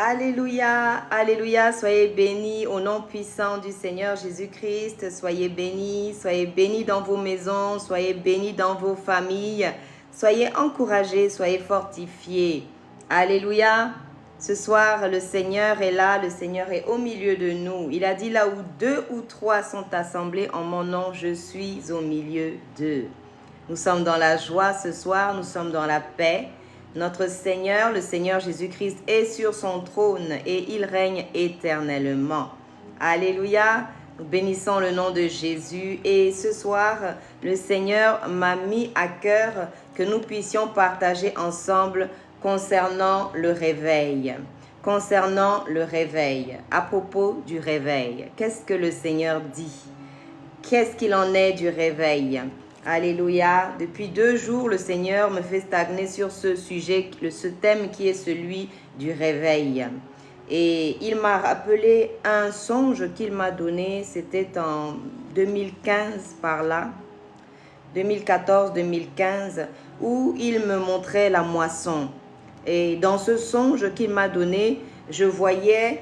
Alléluia, alléluia, soyez bénis au nom puissant du Seigneur Jésus-Christ. Soyez bénis dans vos maisons, soyez bénis dans vos familles. Soyez encouragés, soyez fortifiés. Alléluia. Ce soir, le Seigneur est là, le Seigneur est au milieu de nous. Il a dit là où 2 ou 3 sont assemblés en mon nom, je suis au milieu d'eux. Nous sommes dans la joie ce soir, nous sommes dans la paix. Notre Seigneur, le Seigneur Jésus-Christ, est sur son trône et il règne éternellement. Alléluia, nous bénissons le nom de Jésus. Et ce soir, le Seigneur m'a mis à cœur que nous puissions partager ensemble concernant le réveil. Concernant le réveil, à propos du réveil, qu'est-ce que le Seigneur dit? Qu'est-ce qu'il en est du réveil? Alléluia. Depuis 2 jours, le Seigneur me fait stagner sur ce sujet, ce thème qui est celui du réveil. Et il m'a rappelé un songe qu'il m'a donné, c'était en 2015 par là, 2014-2015, où il me montrait la moisson. Et dans ce songe qu'il m'a donné, je voyais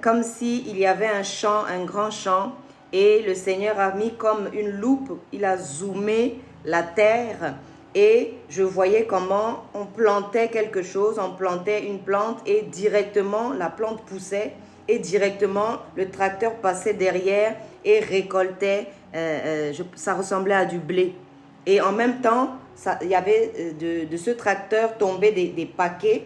comme s'il y avait un champ, un grand champ, et le Seigneur a mis comme une loupe, il a zoomé la terre et je voyais comment on plantait quelque chose, on plantait une plante et directement la plante poussait et directement le tracteur passait derrière et récoltait, ça ressemblait à du blé. Et en même temps, il y avait de ce tracteur tombé des paquets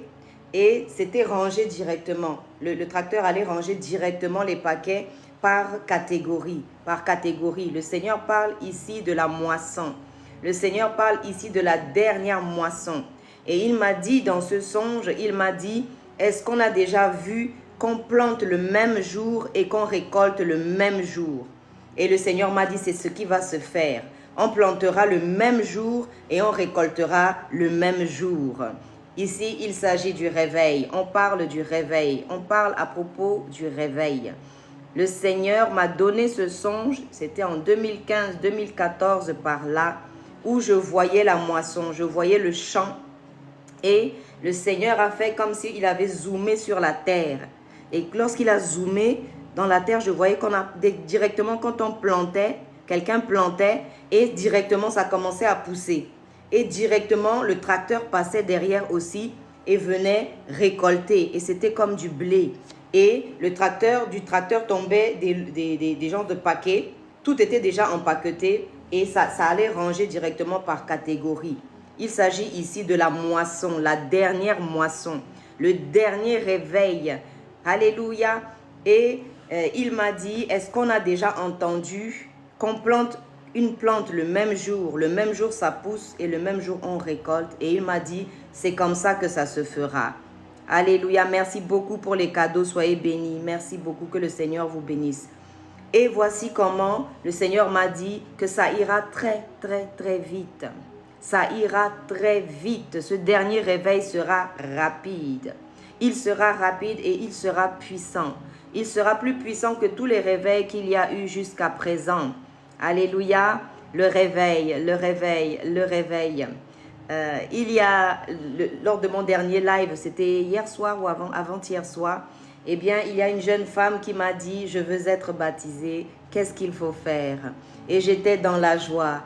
et c'était rangé directement. Le tracteur allait ranger directement les paquets par catégorie, par catégorie. Le Seigneur parle ici de la moisson. Le Seigneur parle ici de la dernière moisson. Et il m'a dit dans ce songe, il m'a dit, est-ce qu'on a déjà vu qu'on plante le même jour et qu'on récolte le même jour? Et le Seigneur m'a dit, c'est ce qui va se faire. On plantera le même jour et on récoltera le même jour. Ici, il s'agit du réveil. On parle du réveil. On parle à propos du réveil. Le Seigneur m'a donné ce songe, c'était en 2015-2014 par là, où je voyais la moisson, je voyais le champ. Et le Seigneur a fait comme s'il avait zoomé sur la terre. Et lorsqu'il a zoomé dans la terre, je voyais qu'on a directement quand on plantait, quelqu'un plantait et directement ça commençait à pousser. Et directement le tracteur passait derrière aussi et venait récolter. Et c'était comme du blé. Et du tracteur tombait des genres de paquets. Tout était déjà empaqueté et ça allait ranger directement par catégorie. Il s'agit ici de la moisson, la dernière moisson, le dernier réveil. Alléluia. Et il m'a dit, est-ce qu'on a déjà entendu qu'on plante une plante le même jour ça pousse et le même jour on récolte? Et il m'a dit, c'est comme ça que ça se fera. Alléluia, merci beaucoup pour les cadeaux, soyez bénis. Merci beaucoup, que le Seigneur vous bénisse. Et voici comment le Seigneur m'a dit que ça ira très, très, très vite. Ça ira très vite. Ce dernier réveil sera rapide. Il sera rapide et il sera puissant. Il sera plus puissant que tous les réveils qu'il y a eu jusqu'à présent. Alléluia, le réveil, le réveil, le réveil. Lors de mon dernier live, c'était hier soir ou avant-hier soir, eh bien, il y a une jeune femme qui m'a dit, je veux être baptisée, qu'est-ce qu'il faut faire? Et j'étais dans la joie,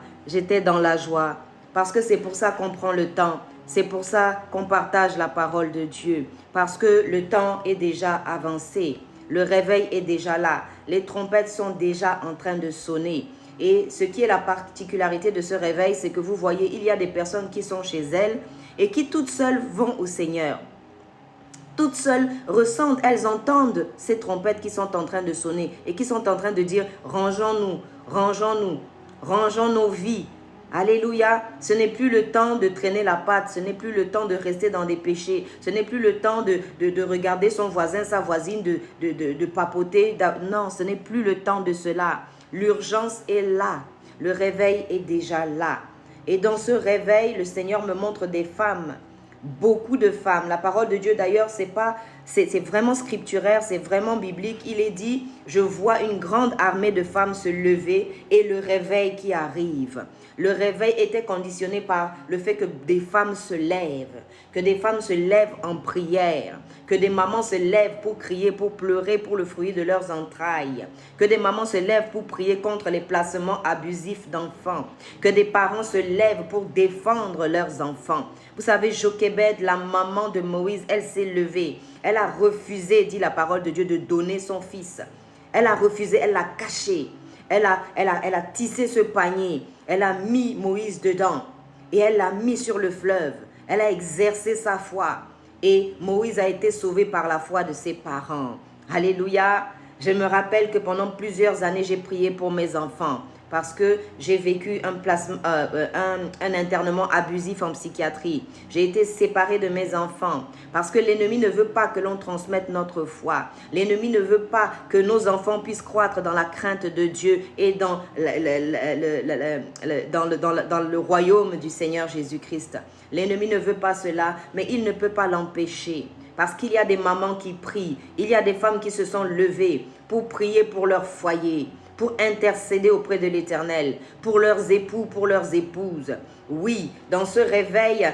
parce que c'est pour ça qu'on prend le temps, c'est pour ça qu'on partage la parole de Dieu, parce que le temps est déjà avancé, le réveil est déjà là, les trompettes sont déjà en train de sonner. Et ce qui est la particularité de ce réveil, c'est que vous voyez, il y a des personnes qui sont chez elles et qui toutes seules vont au Seigneur. Toutes seules ressentent, elles entendent ces trompettes qui sont en train de sonner et qui sont en train de dire « rangeons-nous, rangeons-nous, rangeons nos vies ». Alléluia, ce n'est plus le temps de traîner la patte, ce n'est plus le temps de rester dans des péchés, ce n'est plus le temps de regarder son voisin, sa voisine, de papoter. Non, ce n'est plus le temps de cela. L'urgence est là, le réveil est déjà là. Et dans ce réveil, le Seigneur me montre des femmes, beaucoup de femmes. La parole de Dieu d'ailleurs, c'est pas c'est vraiment scripturaire, c'est vraiment biblique. Il est dit, je vois une grande armée de femmes se lever et le réveil qui arrive. Le réveil était conditionné par le fait que des femmes se lèvent, que des femmes se lèvent en prière, que des mamans se lèvent pour crier, pour pleurer pour le fruit de leurs entrailles, que des mamans se lèvent pour prier contre les placements abusifs d'enfants, que des parents se lèvent pour défendre leurs enfants. Vous savez, Jochébed, la maman de Moïse, elle s'est levée. Elle a refusé, dit la parole de Dieu, de donner son fils. Elle a refusé, elle l'a caché. Elle a tissé ce panier. Elle a mis Moïse dedans. Et elle l'a mis sur le fleuve. Elle a exercé sa foi. Et Moïse a été sauvé par la foi de ses parents. Alléluia. Je me rappelle que pendant plusieurs années, j'ai prié pour mes enfants. Parce que j'ai vécu un internement abusif en psychiatrie. J'ai été séparée de mes enfants. Parce que l'ennemi ne veut pas que l'on transmette notre foi. L'ennemi ne veut pas que nos enfants puissent croître dans la crainte de Dieu et dans le royaume du Seigneur Jésus-Christ. L'ennemi ne veut pas cela, mais il ne peut pas l'empêcher. Parce qu'il y a des mamans qui prient. Il y a des femmes qui se sont levées pour prier pour leur foyer, pour intercéder auprès de l'Éternel, pour leurs époux, pour leurs épouses. Oui, dans ce réveil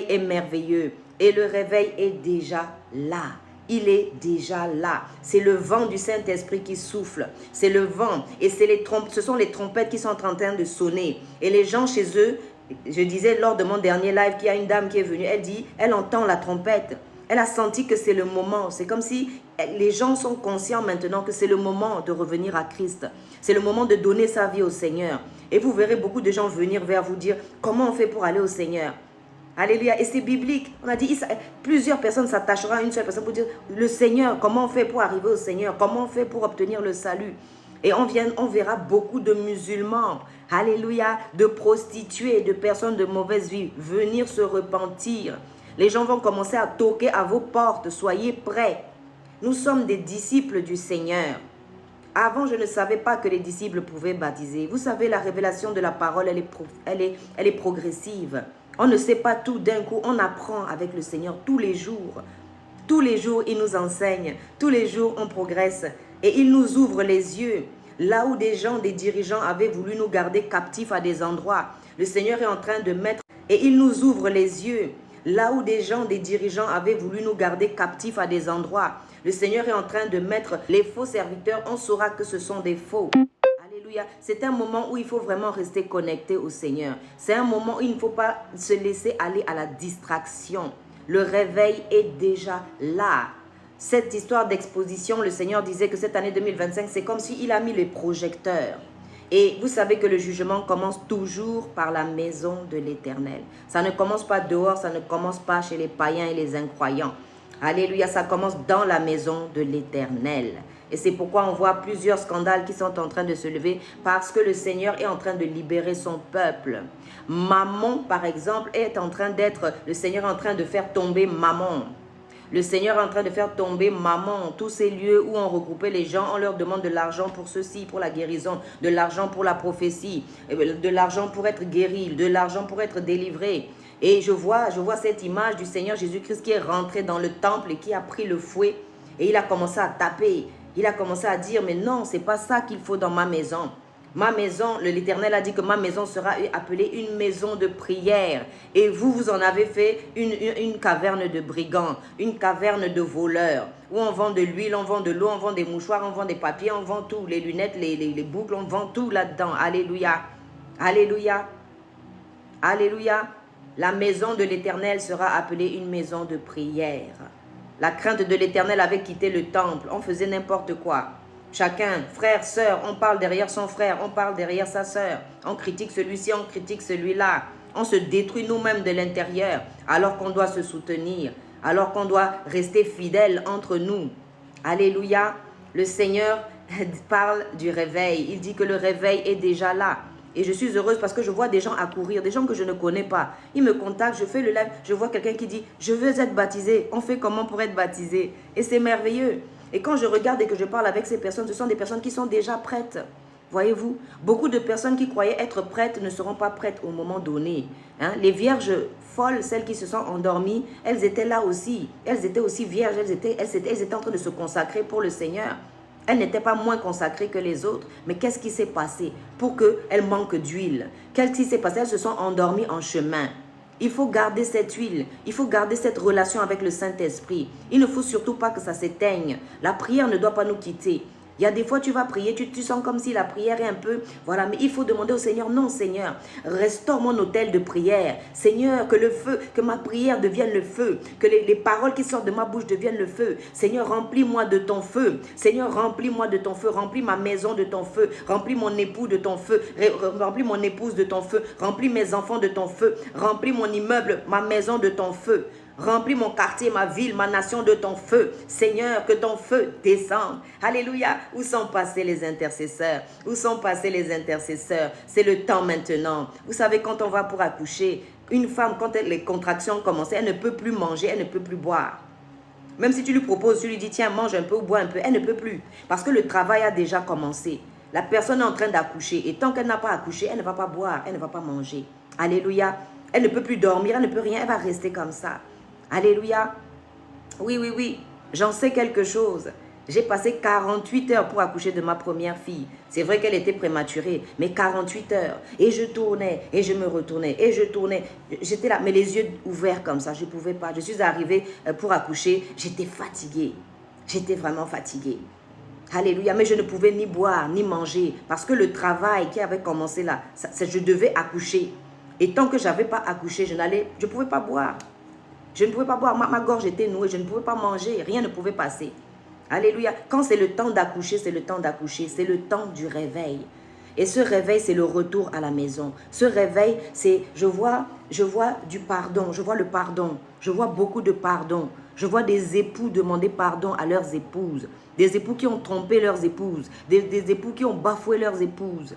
est merveilleux. Et le réveil est déjà là. Il est déjà là. C'est le vent du Saint-Esprit qui souffle. C'est le vent. Et ce sont les trompettes qui sont en train de sonner. Et les gens chez eux, je disais lors de mon dernier live qu'il y a une dame qui est venue. Elle dit, elle entend la trompette. Elle a senti que c'est le moment. C'est comme si les gens sont conscients maintenant que c'est le moment de revenir à Christ. C'est le moment de donner sa vie au Seigneur. Et vous verrez beaucoup de gens venir vers vous dire comment on fait pour aller au Seigneur. Alléluia. Et c'est biblique. On a dit, plusieurs personnes s'attacheront à une seule personne pour dire le Seigneur, comment on fait pour arriver au Seigneur? Comment on fait pour obtenir le salut? Et on verra beaucoup de musulmans, alléluia, de prostituées, de personnes de mauvaise vie venir se repentir. Les gens vont commencer à toquer à vos portes. Soyez prêts. Nous sommes des disciples du Seigneur. Avant, je ne savais pas que les disciples pouvaient baptiser. Vous savez, la révélation de la parole, elle est progressive. On ne sait pas tout d'un coup. On apprend avec le Seigneur tous les jours. Tous les jours, il nous enseigne. Tous les jours, on progresse. Et il nous ouvre les yeux. Là où des dirigeants avaient voulu nous garder captifs à des endroits, le Seigneur est en train de mettre... Et il nous ouvre les yeux. Là où des dirigeants avaient voulu nous garder captifs à des endroits, le Seigneur est en train de mettre les faux serviteurs. On saura que ce sont des faux. Alléluia. C'est un moment où il faut vraiment rester connecté au Seigneur. C'est un moment où il ne faut pas se laisser aller à la distraction. Le réveil est déjà là. Cette histoire d'exposition, le Seigneur disait que cette année 2025, c'est comme s'il a mis les projecteurs. Et vous savez que le jugement commence toujours par la maison de l'Éternel. Ça ne commence pas dehors, ça ne commence pas chez les païens et les incroyants. Alléluia, ça commence dans la maison de l'Éternel. Et c'est pourquoi on voit plusieurs scandales qui sont en train de se lever parce que le Seigneur est en train de libérer son peuple. Mammon, par exemple, le Seigneur est en train de faire tomber Mammon. Le Seigneur est en train de faire tomber Mammon, tous ces lieux où on regroupait les gens, on leur demande de l'argent pour ceci, pour la guérison, de l'argent pour la prophétie, de l'argent pour être guéri, de l'argent pour être délivré. Et je vois cette image du Seigneur Jésus-Christ qui est rentré dans le temple et qui a pris le fouet et il a commencé à taper. Il a commencé à dire, mais non, c'est pas ça qu'il faut dans ma maison. Ma maison, l'Éternel a dit que ma maison sera appelée une maison de prière. Et vous en avez fait une caverne de brigands, une caverne de voleurs, où on vend de l'huile, on vend de l'eau, on vend des mouchoirs, on vend des papiers, on vend tout, les lunettes, les boucles, on vend tout là-dedans. Alléluia, alléluia, alléluia. La maison de l'Éternel sera appelée une maison de prière. La crainte de l'Éternel avait quitté le temple, on faisait n'importe quoi. Chacun, frère, sœur, on parle derrière son frère, on parle derrière sa sœur. On critique celui-ci, on critique celui-là. On se détruit nous-mêmes de l'intérieur alors qu'on doit se soutenir, alors qu'on doit rester fidèles entre nous. Alléluia. Le Seigneur parle du réveil. Il dit que le réveil est déjà là. Et je suis heureuse parce que je vois des gens accourir, des gens que je ne connais pas. Ils me contactent, je fais le live, je vois quelqu'un qui dit « Je veux être baptisé ». On fait comment pour être baptisé? Et c'est merveilleux. Et quand je regarde et que je parle avec ces personnes, ce sont des personnes qui sont déjà prêtes. Voyez-vous, beaucoup de personnes qui croyaient être prêtes ne seront pas prêtes au moment donné. Hein? Les vierges folles, celles qui se sont endormies, elles étaient là aussi. Elles étaient aussi vierges, elles étaient en train de se consacrer pour le Seigneur. Elles n'étaient pas moins consacrées que les autres. Mais qu'est-ce qui s'est passé pour qu'elles manquent d'huile? Qu'est-ce qui s'est passé? Elles se sont endormies en chemin. Il faut garder cette huile. Il faut garder cette relation avec le Saint-Esprit. Il ne faut surtout pas que ça s'éteigne. La prière ne doit pas nous quitter. Il y a des fois, tu vas prier, tu sens comme si la prière est un peu... Voilà, mais il faut demander au Seigneur, non Seigneur, restaure mon autel de prière. Seigneur, que le feu, que ma prière devienne le feu. Que les paroles qui sortent de ma bouche deviennent le feu. Seigneur, remplis-moi de ton feu. Seigneur, remplis-moi de ton feu. Remplis ma maison de ton feu. Remplis mon époux de ton feu. Remplis mon épouse de ton feu. Remplis mes enfants de ton feu. Remplis mon immeuble, ma maison de ton feu. Remplis mon quartier, ma ville, ma nation de ton feu. Seigneur, que ton feu descende. Alléluia. Où sont passés les intercesseurs? Où sont passés les intercesseurs? C'est le temps maintenant. Vous savez, quand on va pour accoucher, une femme, quand les contractions commencent, elle ne peut plus manger, elle ne peut plus boire. Même si tu lui proposes, tu lui dis, tiens, mange un peu ou bois un peu, elle ne peut plus. Parce que le travail a déjà commencé. La personne est en train d'accoucher. Et tant qu'elle n'a pas accouché, elle ne va pas boire, elle ne va pas manger. Alléluia. Elle ne peut plus dormir, elle ne peut rien, elle va rester comme ça. Alléluia. Oui, oui, oui. J'en sais quelque chose. J'ai passé 48 heures pour accoucher de ma première fille. C'est vrai qu'elle était prématurée, mais 48 heures. Et je tournais, et je me retournais, et je tournais. J'étais là, mais les yeux ouverts comme ça, je ne pouvais pas. Je suis arrivée pour accoucher, j'étais fatiguée. J'étais vraiment fatiguée. Alléluia, mais je ne pouvais ni boire, ni manger, parce que le travail qui avait commencé là, je devais accoucher. Et tant que je n'avais pas accouché, je ne pouvais pas boire. Je ne pouvais pas boire, ma gorge était nouée, je ne pouvais pas manger, rien ne pouvait passer. Alléluia. Quand c'est le temps d'accoucher, c'est le temps d'accoucher, c'est le temps du réveil. Et ce réveil, c'est le retour à la maison. Ce réveil, c'est, je vois du pardon, je vois le pardon, je vois beaucoup de pardon. Je vois des époux demander pardon à leurs épouses, des époux qui ont trompé leurs épouses, des époux qui ont bafoué leurs épouses.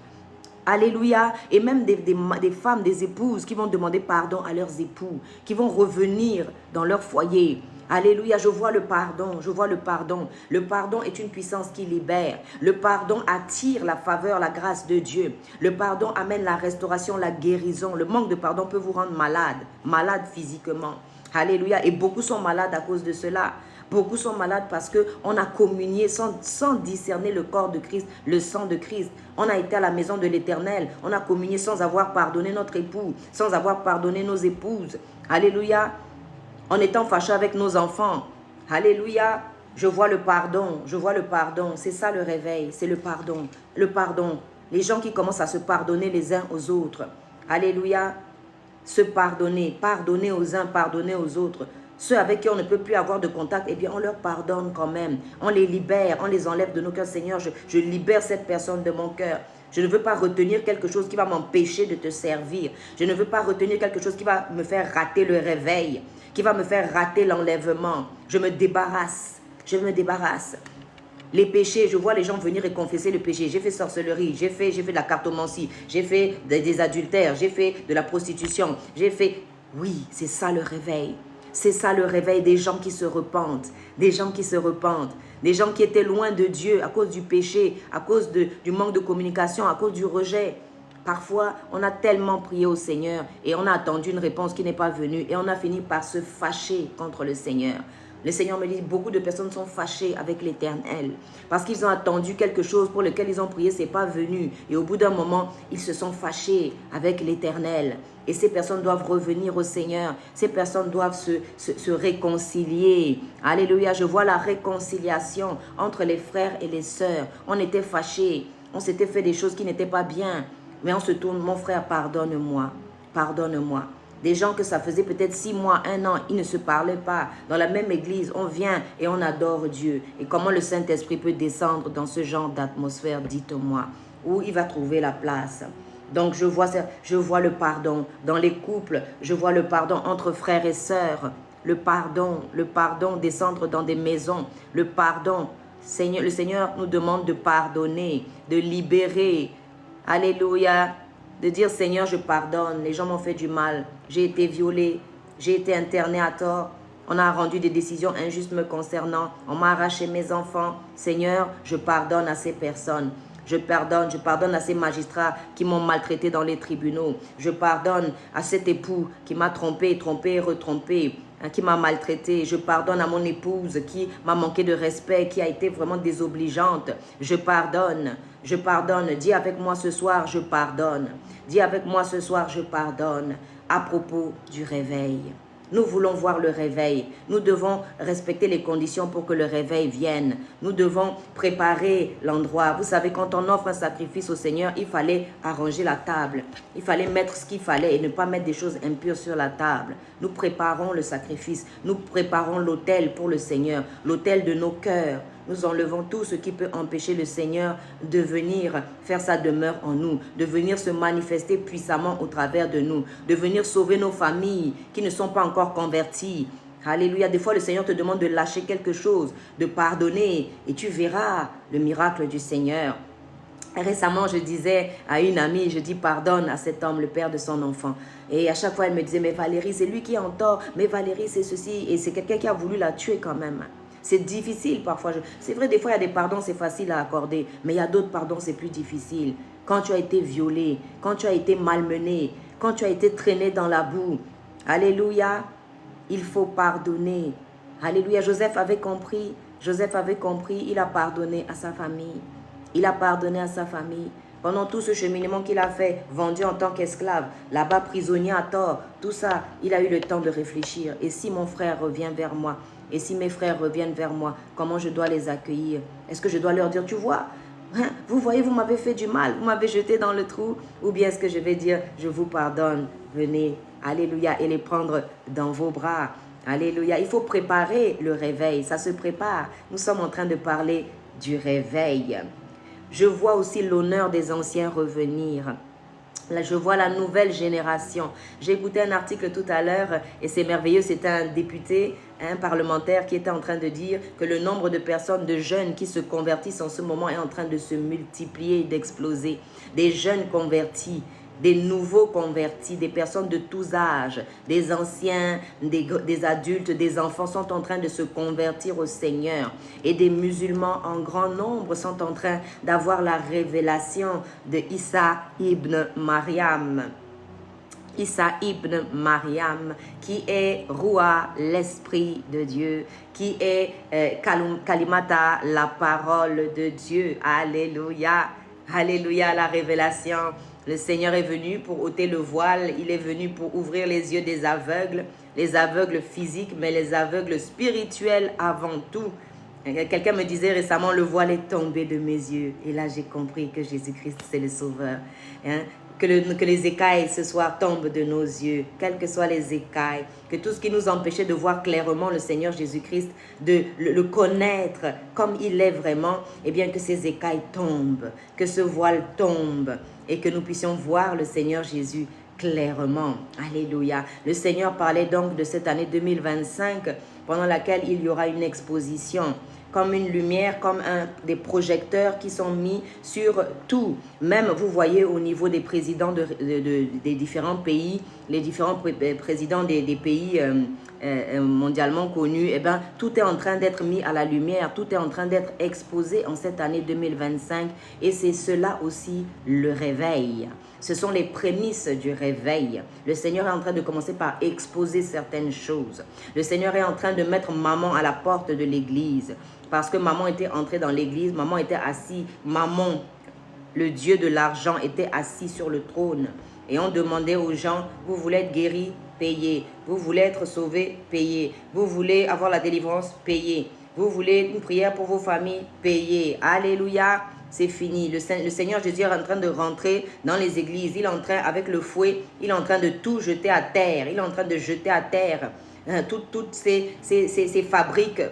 Alléluia. Et même des femmes, des épouses qui vont demander pardon à leurs époux, qui vont revenir dans leur foyer. Alléluia, je vois le pardon, je vois le pardon. Le pardon est une puissance qui libère. Le pardon attire la faveur, la grâce de Dieu. Le pardon amène la restauration, la guérison. Le manque de pardon peut vous rendre malade, malade physiquement. Alléluia. Et beaucoup sont malades à cause de cela. Beaucoup sont malades parce qu'on a communié sans discerner le corps de Christ, le sang de Christ. On a été à la maison de l'Éternel. On a communié sans avoir pardonné notre époux, sans avoir pardonné nos épouses. Alléluia. En étant fâché avec nos enfants. Alléluia. Je vois le pardon, je vois le pardon. C'est ça le réveil, c'est le pardon. Le pardon. Les gens qui commencent à se pardonner les uns aux autres. Alléluia. Se pardonner, pardonner aux uns, pardonner aux autres. Ceux avec qui on ne peut plus avoir de contact, eh bien, on leur pardonne quand même. On les libère, on les enlève de nos cœurs. Seigneur, je libère cette personne de mon cœur. Je ne veux pas retenir quelque chose qui va m'empêcher de te servir. Je ne veux pas retenir quelque chose qui va me faire rater le réveil, qui va me faire rater l'enlèvement. Je me débarrasse. Je me débarrasse. Les péchés, je vois les gens venir et confesser le péché. J'ai fait sorcellerie, j'ai fait de la cartomancie, j'ai fait des adultères, j'ai fait de la prostitution, j'ai fait... Oui, c'est ça le réveil. C'est ça le réveil des gens qui se repentent, des gens qui se repentent, des gens qui étaient loin de Dieu à cause du péché, à cause du manque de communication, à cause du rejet. Parfois, on a tellement prié au Seigneur et on a attendu une réponse qui n'est pas venue et on a fini par se fâcher contre le Seigneur. Le Seigneur me dit, beaucoup de personnes sont fâchées avec l'Éternel parce qu'ils ont attendu quelque chose pour lequel ils ont prié, ce n'est pas venu. Et au bout d'un moment, ils se sont fâchés avec l'Éternel. Et ces personnes doivent revenir au Seigneur. Ces personnes doivent se réconcilier. Alléluia, je vois la réconciliation entre les frères et les sœurs. On était fâchés, on s'était fait des choses qui n'étaient pas bien. Mais on se tourne, mon frère, pardonne-moi, pardonne-moi. Des gens que ça faisait peut-être 6 mois, 1 an, ils ne se parlaient pas. Dans la même église, on vient et on adore Dieu. Et comment le Saint-Esprit peut descendre dans ce genre d'atmosphère, dites-moi, où il va trouver la place. Donc je vois le pardon. Dans les couples, je vois le pardon entre frères et sœurs. Le pardon descendre dans des maisons. Le pardon, le Seigneur nous demande de pardonner, de libérer. Alléluia. De dire, Seigneur, je pardonne, les gens m'ont fait du mal, j'ai été violée, j'ai été internée à tort, on a rendu des décisions injustes me concernant, on m'a arraché mes enfants. Seigneur, je pardonne à ces personnes. Je pardonne à ces magistrats qui m'ont maltraité dans les tribunaux. Je pardonne à cet époux qui m'a trompé et retrompé, qui m'a maltraité. Je pardonne à mon épouse qui m'a manqué de respect, qui a été vraiment désobligeante. Je pardonne. Je pardonne. Dis avec moi ce soir, je pardonne. Dis avec moi ce soir, je pardonne. À propos du réveil. Nous voulons voir le réveil. Nous devons respecter les conditions pour que le réveil vienne. Nous devons préparer l'endroit. Vous savez, quand on offre un sacrifice au Seigneur, il fallait arranger la table. Il fallait mettre ce qu'il fallait et ne pas mettre des choses impures sur la table. Nous préparons le sacrifice. Nous préparons l'autel pour le Seigneur, l'autel de nos cœurs. Nous enlevons tout ce qui peut empêcher le Seigneur de venir faire sa demeure en nous, de venir se manifester puissamment au travers de nous, de venir sauver nos familles qui ne sont pas encore converties. Alléluia. Des fois, le Seigneur te demande de lâcher quelque chose, de pardonner, et tu verras le miracle du Seigneur. Récemment, je disais à une amie, je dis pardonne à cet homme, le père de son enfant. Et à chaque fois, elle me disait, mais Valérie, c'est lui qui est en tort, mais Valérie, c'est ceci. Et c'est quelqu'un qui a voulu la tuer quand même. C'est difficile parfois. C'est vrai, des fois, il y a des pardons, c'est facile à accorder. Mais il y a d'autres pardons, c'est plus difficile. Quand tu as été violé, quand tu as été malmené, quand tu as été traîné dans la boue. Alléluia, il faut pardonner. Alléluia, Joseph avait compris. Joseph avait compris, il a pardonné à sa famille. Il a pardonné à sa famille. Pendant tout ce cheminement qu'il a fait, vendu en tant qu'esclave, là-bas prisonnier à tort, tout ça, il a eu le temps de réfléchir. Et si mon frère revient vers moi, et si mes frères reviennent vers moi, comment je dois les accueillir? Est-ce que je dois leur dire, tu vois, hein, vous voyez, vous m'avez fait du mal, vous m'avez jeté dans le trou? Ou bien est-ce que je vais dire, je vous pardonne, venez, alléluia, et les prendre dans vos bras? Alléluia, il faut préparer le réveil, ça se prépare. Nous sommes en train de parler du réveil. Je vois aussi l'honneur des anciens revenir. Là, je vois la nouvelle génération. J'ai écouté un article tout à l'heure et c'est merveilleux. C'était un député, un parlementaire qui était en train de dire que le nombre de personnes, de jeunes qui se convertissent en ce moment est en train de se multiplier et d'exploser. Des jeunes convertis, des nouveaux convertis, des personnes de tous âges, des anciens, des adultes, des enfants sont en train de se convertir au Seigneur. Et des musulmans en grand nombre sont en train d'avoir la révélation de Issa ibn Maryam. Issa ibn Maryam, qui est Roua, l'Esprit de Dieu, qui est Kalimata, la parole de Dieu. Alléluia, alléluia, la révélation. Le Seigneur est venu pour ôter le voile, il est venu pour ouvrir les yeux des aveugles, les aveugles physiques, mais les aveugles spirituels avant tout. Quelqu'un me disait récemment, le voile est tombé de mes yeux. Et là, j'ai compris que Jésus-Christ, c'est le Sauveur. Hein? Que les écailles ce soir tombent de nos yeux, quelles que soient les écailles, que tout ce qui nous empêchait de voir clairement le Seigneur Jésus-Christ, de le connaître comme il est vraiment, eh bien que ces écailles tombent, que ce voile tombe et que nous puissions voir le Seigneur Jésus clairement. Alléluia. Le Seigneur parlait donc de cette année 2025 pendant laquelle il y aura une exposition comme une lumière, comme des projecteurs qui sont mis sur tout. Même, vous voyez, au niveau des présidents des différents pays, les différents présidents des pays mondialement connus, eh ben, tout est en train d'être mis à la lumière, tout est en train d'être exposé en cette année 2025. Et c'est cela aussi le réveil. Ce sont les prémices du réveil. Le Seigneur est en train de commencer par exposer certaines choses. Le Seigneur est en train de mettre maman à la porte de l'église. Parce que maman était entrée dans l'église, maman était assise, maman, le Dieu de l'argent, était assis sur le trône. Et on demandait aux gens, vous voulez être guéris, payez. Vous voulez être sauvés, payez. Vous voulez avoir la délivrance, payez. Vous voulez une prière pour vos familles, payez. Alléluia, c'est fini. Le Seigneur Jésus est en train de rentrer dans les églises. Il est en train, avec le fouet, il est en train de tout jeter à terre. Il est en train de jeter à terre toutes ces fabriques.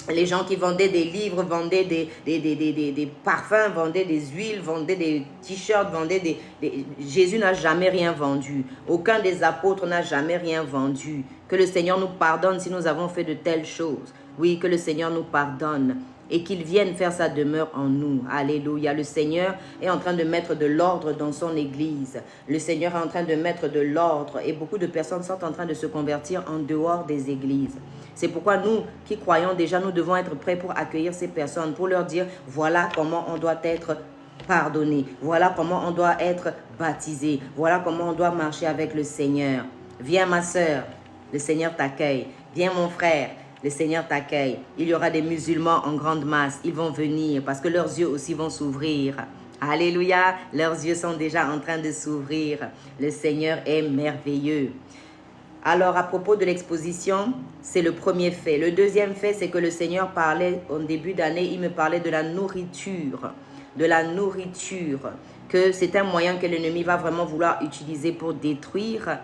Les gens qui vendaient des livres, vendaient des parfums, vendaient des huiles, vendaient des t-shirts, vendaient Jésus n'a jamais rien vendu. Aucun des apôtres n'a jamais rien vendu. Que le Seigneur nous pardonne si nous avons fait de telles choses. Oui, que le Seigneur nous pardonne et qu'il vienne faire sa demeure en nous. Alléluia. Le Seigneur est en train de mettre de l'ordre dans son église. Le Seigneur est en train de mettre de l'ordre et beaucoup de personnes sont en train de se convertir en dehors des églises. C'est pourquoi nous qui croyons déjà, nous devons être prêts pour accueillir ces personnes, pour leur dire voilà comment on doit être pardonné. Voilà comment on doit être baptisé. Voilà comment on doit marcher avec le Seigneur. Viens ma sœur, le Seigneur t'accueille. Viens mon frère, le Seigneur t'accueille. Il y aura des musulmans en grande masse. Ils vont venir parce que leurs yeux aussi vont s'ouvrir. Alléluia, leurs yeux sont déjà en train de s'ouvrir. Le Seigneur est merveilleux. Alors, à propos de l'exposition, c'est le premier fait. Le deuxième fait, c'est que le Seigneur parlait, au début d'année, il me parlait de la nourriture. De la nourriture. Que c'est un moyen que l'ennemi va vraiment vouloir utiliser pour détruire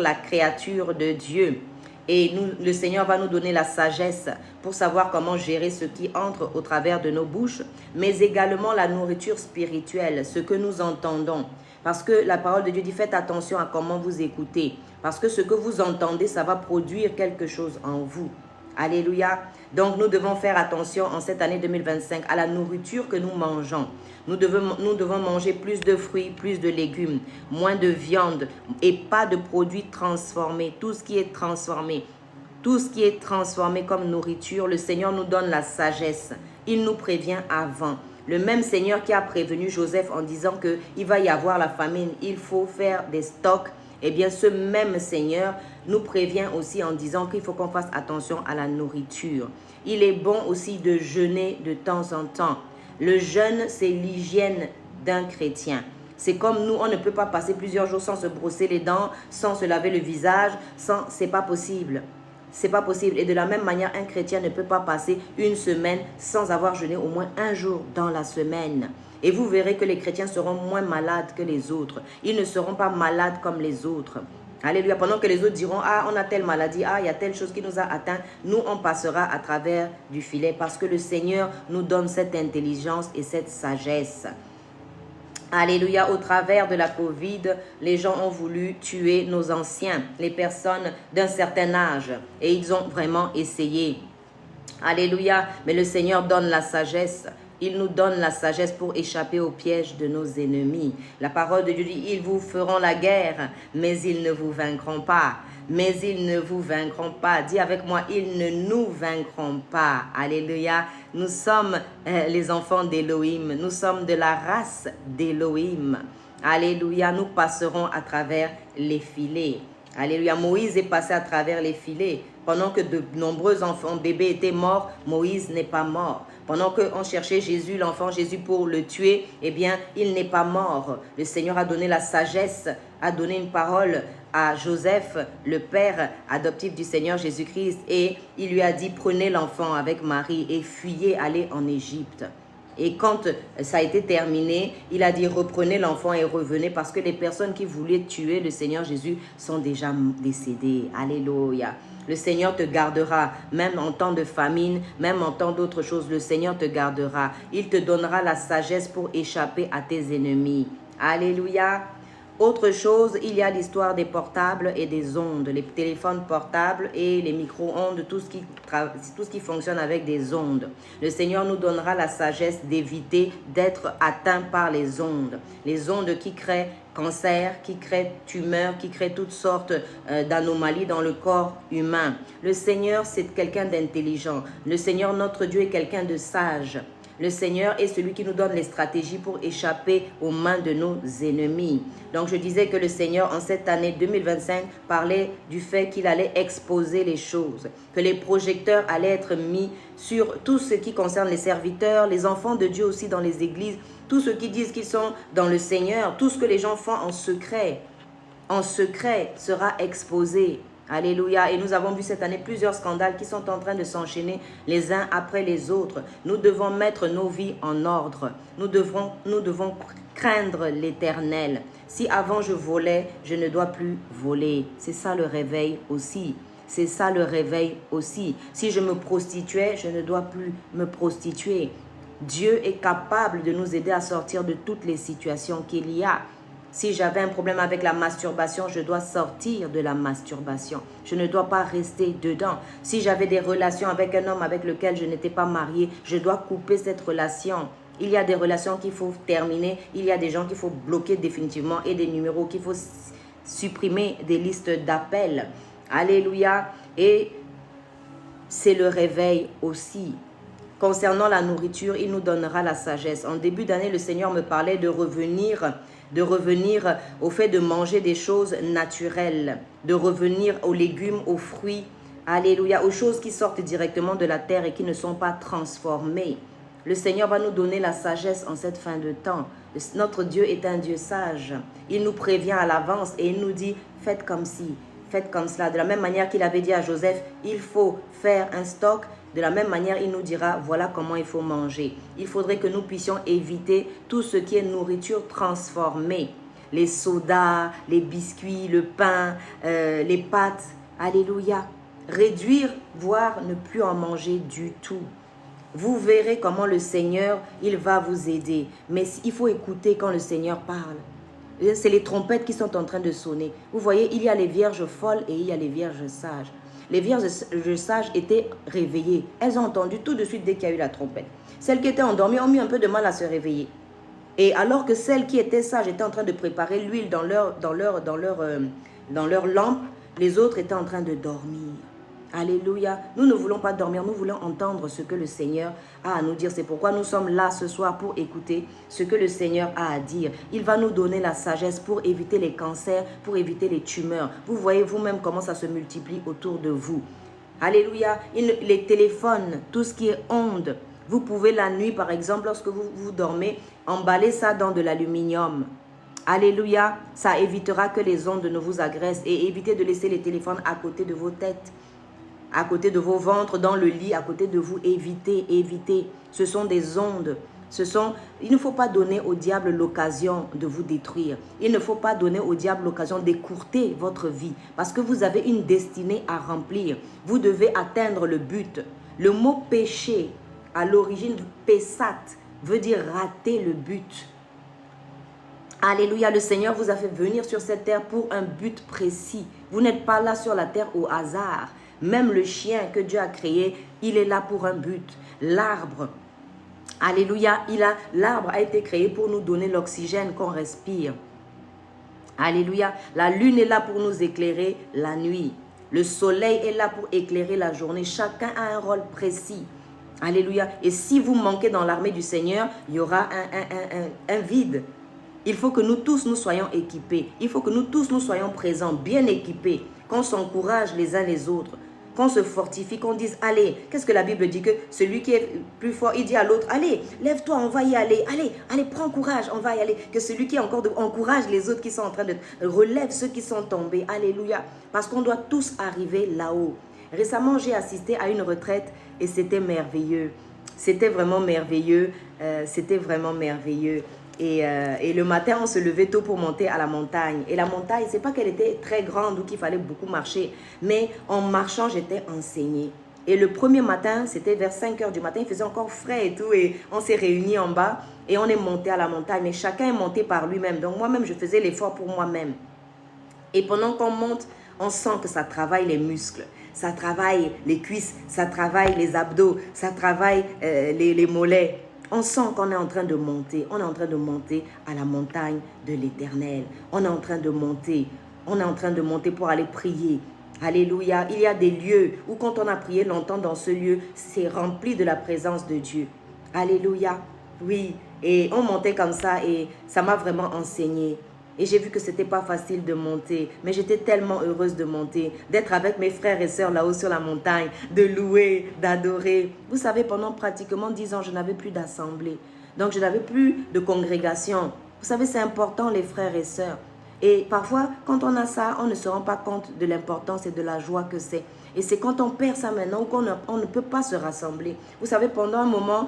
la créature de Dieu. Et le Seigneur va nous donner la sagesse pour savoir comment gérer ce qui entre au travers de nos bouches, mais également la nourriture spirituelle, ce que nous entendons. Parce que la parole de Dieu dit, faites attention à comment vous écoutez. Parce que ce que vous entendez, ça va produire quelque chose en vous. Alléluia. Donc, nous devons faire attention en cette année 2025 à la nourriture que nous mangeons. Nous devons manger plus de fruits, plus de légumes, moins de viande et pas de produits transformés. Tout ce qui est transformé comme nourriture, le Seigneur nous donne la sagesse. Il nous prévient avant. Le même Seigneur qui a prévenu Joseph en disant qu'il va y avoir la famine, il faut faire des stocks. Eh bien, ce même Seigneur nous prévient aussi en disant qu'il faut qu'on fasse attention à la nourriture. Il est bon aussi de jeûner de temps en temps. Le jeûne, c'est l'hygiène d'un chrétien. C'est comme nous, on ne peut pas passer plusieurs jours sans se brosser les dents, sans se laver le visage, c'est pas possible. C'est pas possible. Et de la même manière, un chrétien ne peut pas passer une semaine sans avoir jeûné au moins un jour dans la semaine. Et vous verrez que les chrétiens seront moins malades que les autres. Ils ne seront pas malades comme les autres. Alléluia. Pendant que les autres diront, ah, on a telle maladie, ah, il y a telle chose qui nous a atteint, nous, on passera à travers du filet parce que le Seigneur nous donne cette intelligence et cette sagesse. Alléluia, au travers de la Covid, les gens ont voulu tuer nos anciens, les personnes d'un certain âge. Et ils ont vraiment essayé. Alléluia, mais le Seigneur donne la sagesse. Il nous donne la sagesse pour échapper au piège de nos ennemis. La parole de Dieu dit, ils vous feront la guerre, mais ils ne vous vaincront pas. Mais ils ne vous vaincront pas. Dis avec moi, ils ne nous vaincront pas. Alléluia. Nous sommes les enfants d'Élohim. Nous sommes de la race d'Élohim. Alléluia. Nous passerons à travers les filets. Alléluia. Moïse est passé à travers les filets. Pendant que de nombreux enfants, bébés étaient morts, Moïse n'est pas mort. Pendant qu'on cherchait Jésus, l'enfant Jésus pour le tuer, eh bien, il n'est pas mort. Le Seigneur a donné la sagesse, a donné une parole à Joseph, le père adoptif du Seigneur Jésus-Christ, et il lui a dit, prenez l'enfant avec Marie et fuyez, allez en Égypte. Et quand ça a été terminé, il a dit, reprenez l'enfant et revenez parce que les personnes qui voulaient tuer le Seigneur Jésus sont déjà décédées. Alléluia. Le Seigneur te gardera, même en temps de famine, même en temps d'autres choses, le Seigneur te gardera. Il te donnera la sagesse pour échapper à tes ennemis. Alléluia. Autre chose, il y a l'histoire des portables et des ondes, les téléphones portables et les micro-ondes, tout ce qui fonctionne avec des ondes. Le Seigneur nous donnera la sagesse d'éviter d'être atteint par les ondes qui créent cancer, qui créent tumeurs, qui créent toutes sortes d'anomalies dans le corps humain. Le Seigneur, c'est quelqu'un d'intelligent. Le Seigneur, notre Dieu, est quelqu'un de sage. Le Seigneur est celui qui nous donne les stratégies pour échapper aux mains de nos ennemis. Donc, je disais que le Seigneur, en cette année 2025, parlait du fait qu'il allait exposer les choses, que les projecteurs allaient être mis sur tout ce qui concerne les serviteurs, les enfants de Dieu aussi dans les églises, tous ceux qui disent qu'ils sont dans le Seigneur, tout ce que les gens font en secret sera exposé. Alléluia. Et nous avons vu cette année plusieurs scandales qui sont en train de s'enchaîner les uns après les autres. Nous devons mettre nos vies en ordre. Nous devons craindre l'Éternel. Si avant je volais, je ne dois plus voler. C'est ça le réveil aussi. C'est ça le réveil aussi. Si je me prostituais, je ne dois plus me prostituer. Dieu est capable de nous aider à sortir de toutes les situations qu'il y a. Si j'avais un problème avec la masturbation, je dois sortir de la masturbation. Je ne dois pas rester dedans. Si j'avais des relations avec un homme avec lequel je n'étais pas mariée, je dois couper cette relation. Il y a des relations qu'il faut terminer. Il y a des gens qu'il faut bloquer définitivement et des numéros qu'il faut supprimer des listes d'appels. Alléluia. Et c'est le réveil aussi. concernant la nourriture, il nous donnera la sagesse. En début d'année, le Seigneur me parlait de revenir au fait de manger des choses naturelles, de revenir aux légumes, aux fruits, alléluia, aux choses qui sortent directement de la terre et qui ne sont pas transformées. Le Seigneur va nous donner la sagesse en cette fin de temps. Notre Dieu est un Dieu sage. Il nous prévient à l'avance et il nous dit, faites comme ci, faites comme cela. De la même manière qu'il avait dit à Joseph, il faut faire un stock. De la même manière, il nous dira, voilà comment il faut manger. Il faudrait que nous puissions éviter tout ce qui est nourriture transformée. Les sodas, les biscuits, le pain, les pâtes. Alléluia. Réduire, voire ne plus en manger du tout. Vous verrez comment le Seigneur, il va vous aider. Mais il faut écouter quand le Seigneur parle. C'est les trompettes qui sont en train de sonner. Vous voyez, il y a les vierges folles et il y a les vierges sages. Les vierges sages étaient réveillées. Elles ont entendu tout de suite dès qu'il y a eu la trompette. Celles qui étaient endormies ont mis un peu de mal à se réveiller. Et alors que celles qui étaient sages étaient en train de préparer l'huile dans leur lampe, les autres étaient en train de dormir. Alléluia. Nous ne voulons pas dormir, nous voulons entendre ce que le Seigneur a à nous dire. C'est pourquoi nous sommes là ce soir pour écouter ce que le Seigneur a à dire. Il va nous donner la sagesse pour éviter les cancers, pour éviter les tumeurs. Vous voyez vous-même comment ça se multiplie autour de vous. Alléluia. Les téléphones, tout ce qui est ondes. Vous pouvez la nuit, par exemple, lorsque vous dormez, emballer ça dans de l'aluminium. Alléluia. Ça évitera que les ondes ne vous agressent et évitez de laisser les téléphones à côté de vos têtes, à côté de vos ventres, dans le lit, à côté de vous. Évitez. Ce sont des ondes. Il ne faut pas donner au diable l'occasion de vous détruire. Il ne faut pas donner au diable l'occasion d'écourter votre vie. Parce que vous avez une destinée à remplir. Vous devez atteindre le but. Le mot péché, à l'origine, pesat, veut dire rater le but. Alléluia, le Seigneur vous a fait venir sur cette terre pour un but précis. Vous n'êtes pas là sur la terre au hasard. Même le chien que Dieu a créé, il est là pour un but. L'arbre, alléluia, l'arbre a été créé pour nous donner l'oxygène qu'on respire. Alléluia, la lune est là pour nous éclairer la nuit. Le soleil est là pour éclairer la journée. Chacun a un rôle précis. Alléluia. Et si vous manquez dans l'armée du Seigneur, il y aura un vide. Il faut que nous tous nous soyons équipés. Il faut que nous tous nous soyons présents, bien équipés. Qu'on s'encourage les uns les autres. Qu'on se fortifie, qu'on dise, allez, qu'est-ce que la Bible dit? Que celui qui est plus fort, il dit à l'autre, allez, lève-toi, on va y aller. Allez, prends courage, on va y aller. Que celui qui est encore encourage les autres qui sont en train de relève ceux qui sont tombés. Alléluia. Parce qu'on doit tous arriver là-haut. Récemment, j'ai assisté à une retraite et c'était merveilleux. C'était vraiment merveilleux. Et le matin, on se levait tôt pour monter à la montagne. Et la montagne, c'est pas qu'elle était très grande ou qu'il fallait beaucoup marcher. Mais en marchant, j'étais enseignée. Et le premier matin, c'était vers 5 h du matin. Il faisait encore frais et tout. Et on s'est réunis en bas et on est monté à la montagne. Mais chacun est monté par lui-même. Donc moi-même, je faisais l'effort pour moi-même. Et pendant qu'on monte, on sent que ça travaille les muscles. Ça travaille les cuisses. Ça travaille les abdos. Ça travaille les mollets. On sent qu'on est en train de monter. On est en train de monter à la montagne de l'Éternel. On est en train de monter. On est en train de monter pour aller prier. Alléluia. Il y a des lieux où quand on a prié longtemps dans ce lieu, c'est rempli de la présence de Dieu. Alléluia. Oui. Et on montait comme ça et ça m'a vraiment enseigné. Et j'ai vu que ce n'était pas facile de monter. Mais j'étais tellement heureuse de monter, d'être avec mes frères et sœurs là-haut sur la montagne, de louer, d'adorer. Vous savez, pendant pratiquement 10 ans, je n'avais plus d'assemblée. Donc, je n'avais plus de congrégation. Vous savez, c'est important, les frères et sœurs. Et parfois, quand on a ça, on ne se rend pas compte de l'importance et de la joie que c'est. Et c'est quand on perd ça maintenant qu'on ne peut pas se rassembler. Vous savez, pendant un moment,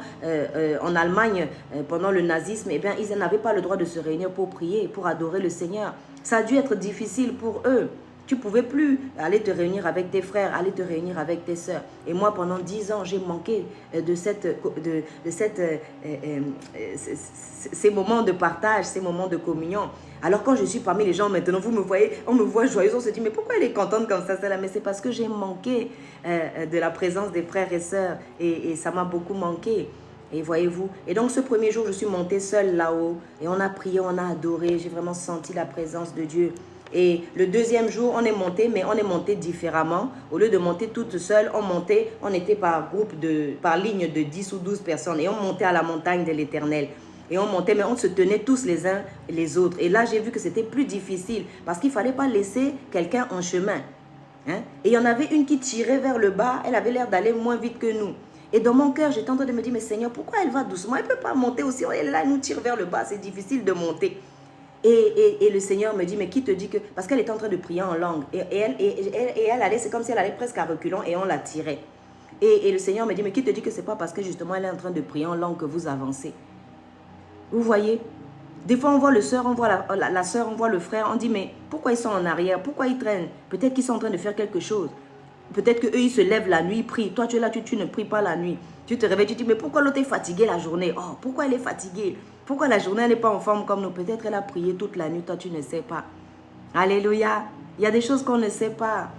en Allemagne, pendant le nazisme, eh bien, ils n'avaient pas le droit de se réunir pour prier, pour adorer le Seigneur. Ça a dû être difficile pour eux. Tu ne pouvais plus aller te réunir avec tes frères, aller te réunir avec tes sœurs. Et moi, pendant 10 ans, j'ai manqué de ces moments de partage, ces moments de communion. Alors quand je suis parmi les gens maintenant, vous me voyez, on me voit joyeuse, on se dit, mais pourquoi elle est contente comme ça, celle-là? Mais c'est parce que j'ai manqué de la présence des frères et sœurs et ça m'a beaucoup manqué. Et voyez-vous, et donc ce premier jour, je suis montée seule là-haut et on a prié, on a adoré, j'ai vraiment senti la présence de Dieu. Et le deuxième jour, on est monté, mais on est monté différemment. Au lieu de monter toute seule, on était par par ligne de 10 ou 12 personnes. Et on montait à la montagne de l'Éternel. Et on montait, mais on se tenait tous les uns les autres. Et là, j'ai vu que c'était plus difficile parce qu'il ne fallait pas laisser quelqu'un en chemin. Hein? Et il y en avait une qui tirait vers le bas. Elle avait l'air d'aller moins vite que nous. Et dans mon cœur, j'étais en train de me dire, mais Seigneur, pourquoi elle va doucement? Elle ne peut pas monter aussi. Elle là, elle nous tire vers le bas. C'est difficile de monter. Et le Seigneur me dit, mais qui te dit que... Parce qu'elle était en train de prier en langue. Et elle allait, c'est comme si elle allait presque à reculons et on la tirait. Et le Seigneur me dit, mais qui te dit que ce n'est pas parce que justement elle est en train de prier en langue que vous avancez? Vous voyez? Des fois, on voit le soeur, on voit la soeur, on voit le frère. On dit, mais pourquoi ils sont en arrière? Pourquoi ils traînent? Peut-être qu'ils sont en train de faire quelque chose. Peut-être qu'eux, ils se lèvent la nuit, ils prient. Toi, tu es là, tu ne pries pas la nuit. Tu te réveilles, tu te dis, mais pourquoi l'autre est fatiguée la journée? Oh, pourquoi elle est fatiguée? Pourquoi la journée, elle n'est pas en forme comme nous? Peut-être elle a prié toute la nuit, toi, tu ne sais pas. Alléluia. Il y a des choses qu'on ne sait pas.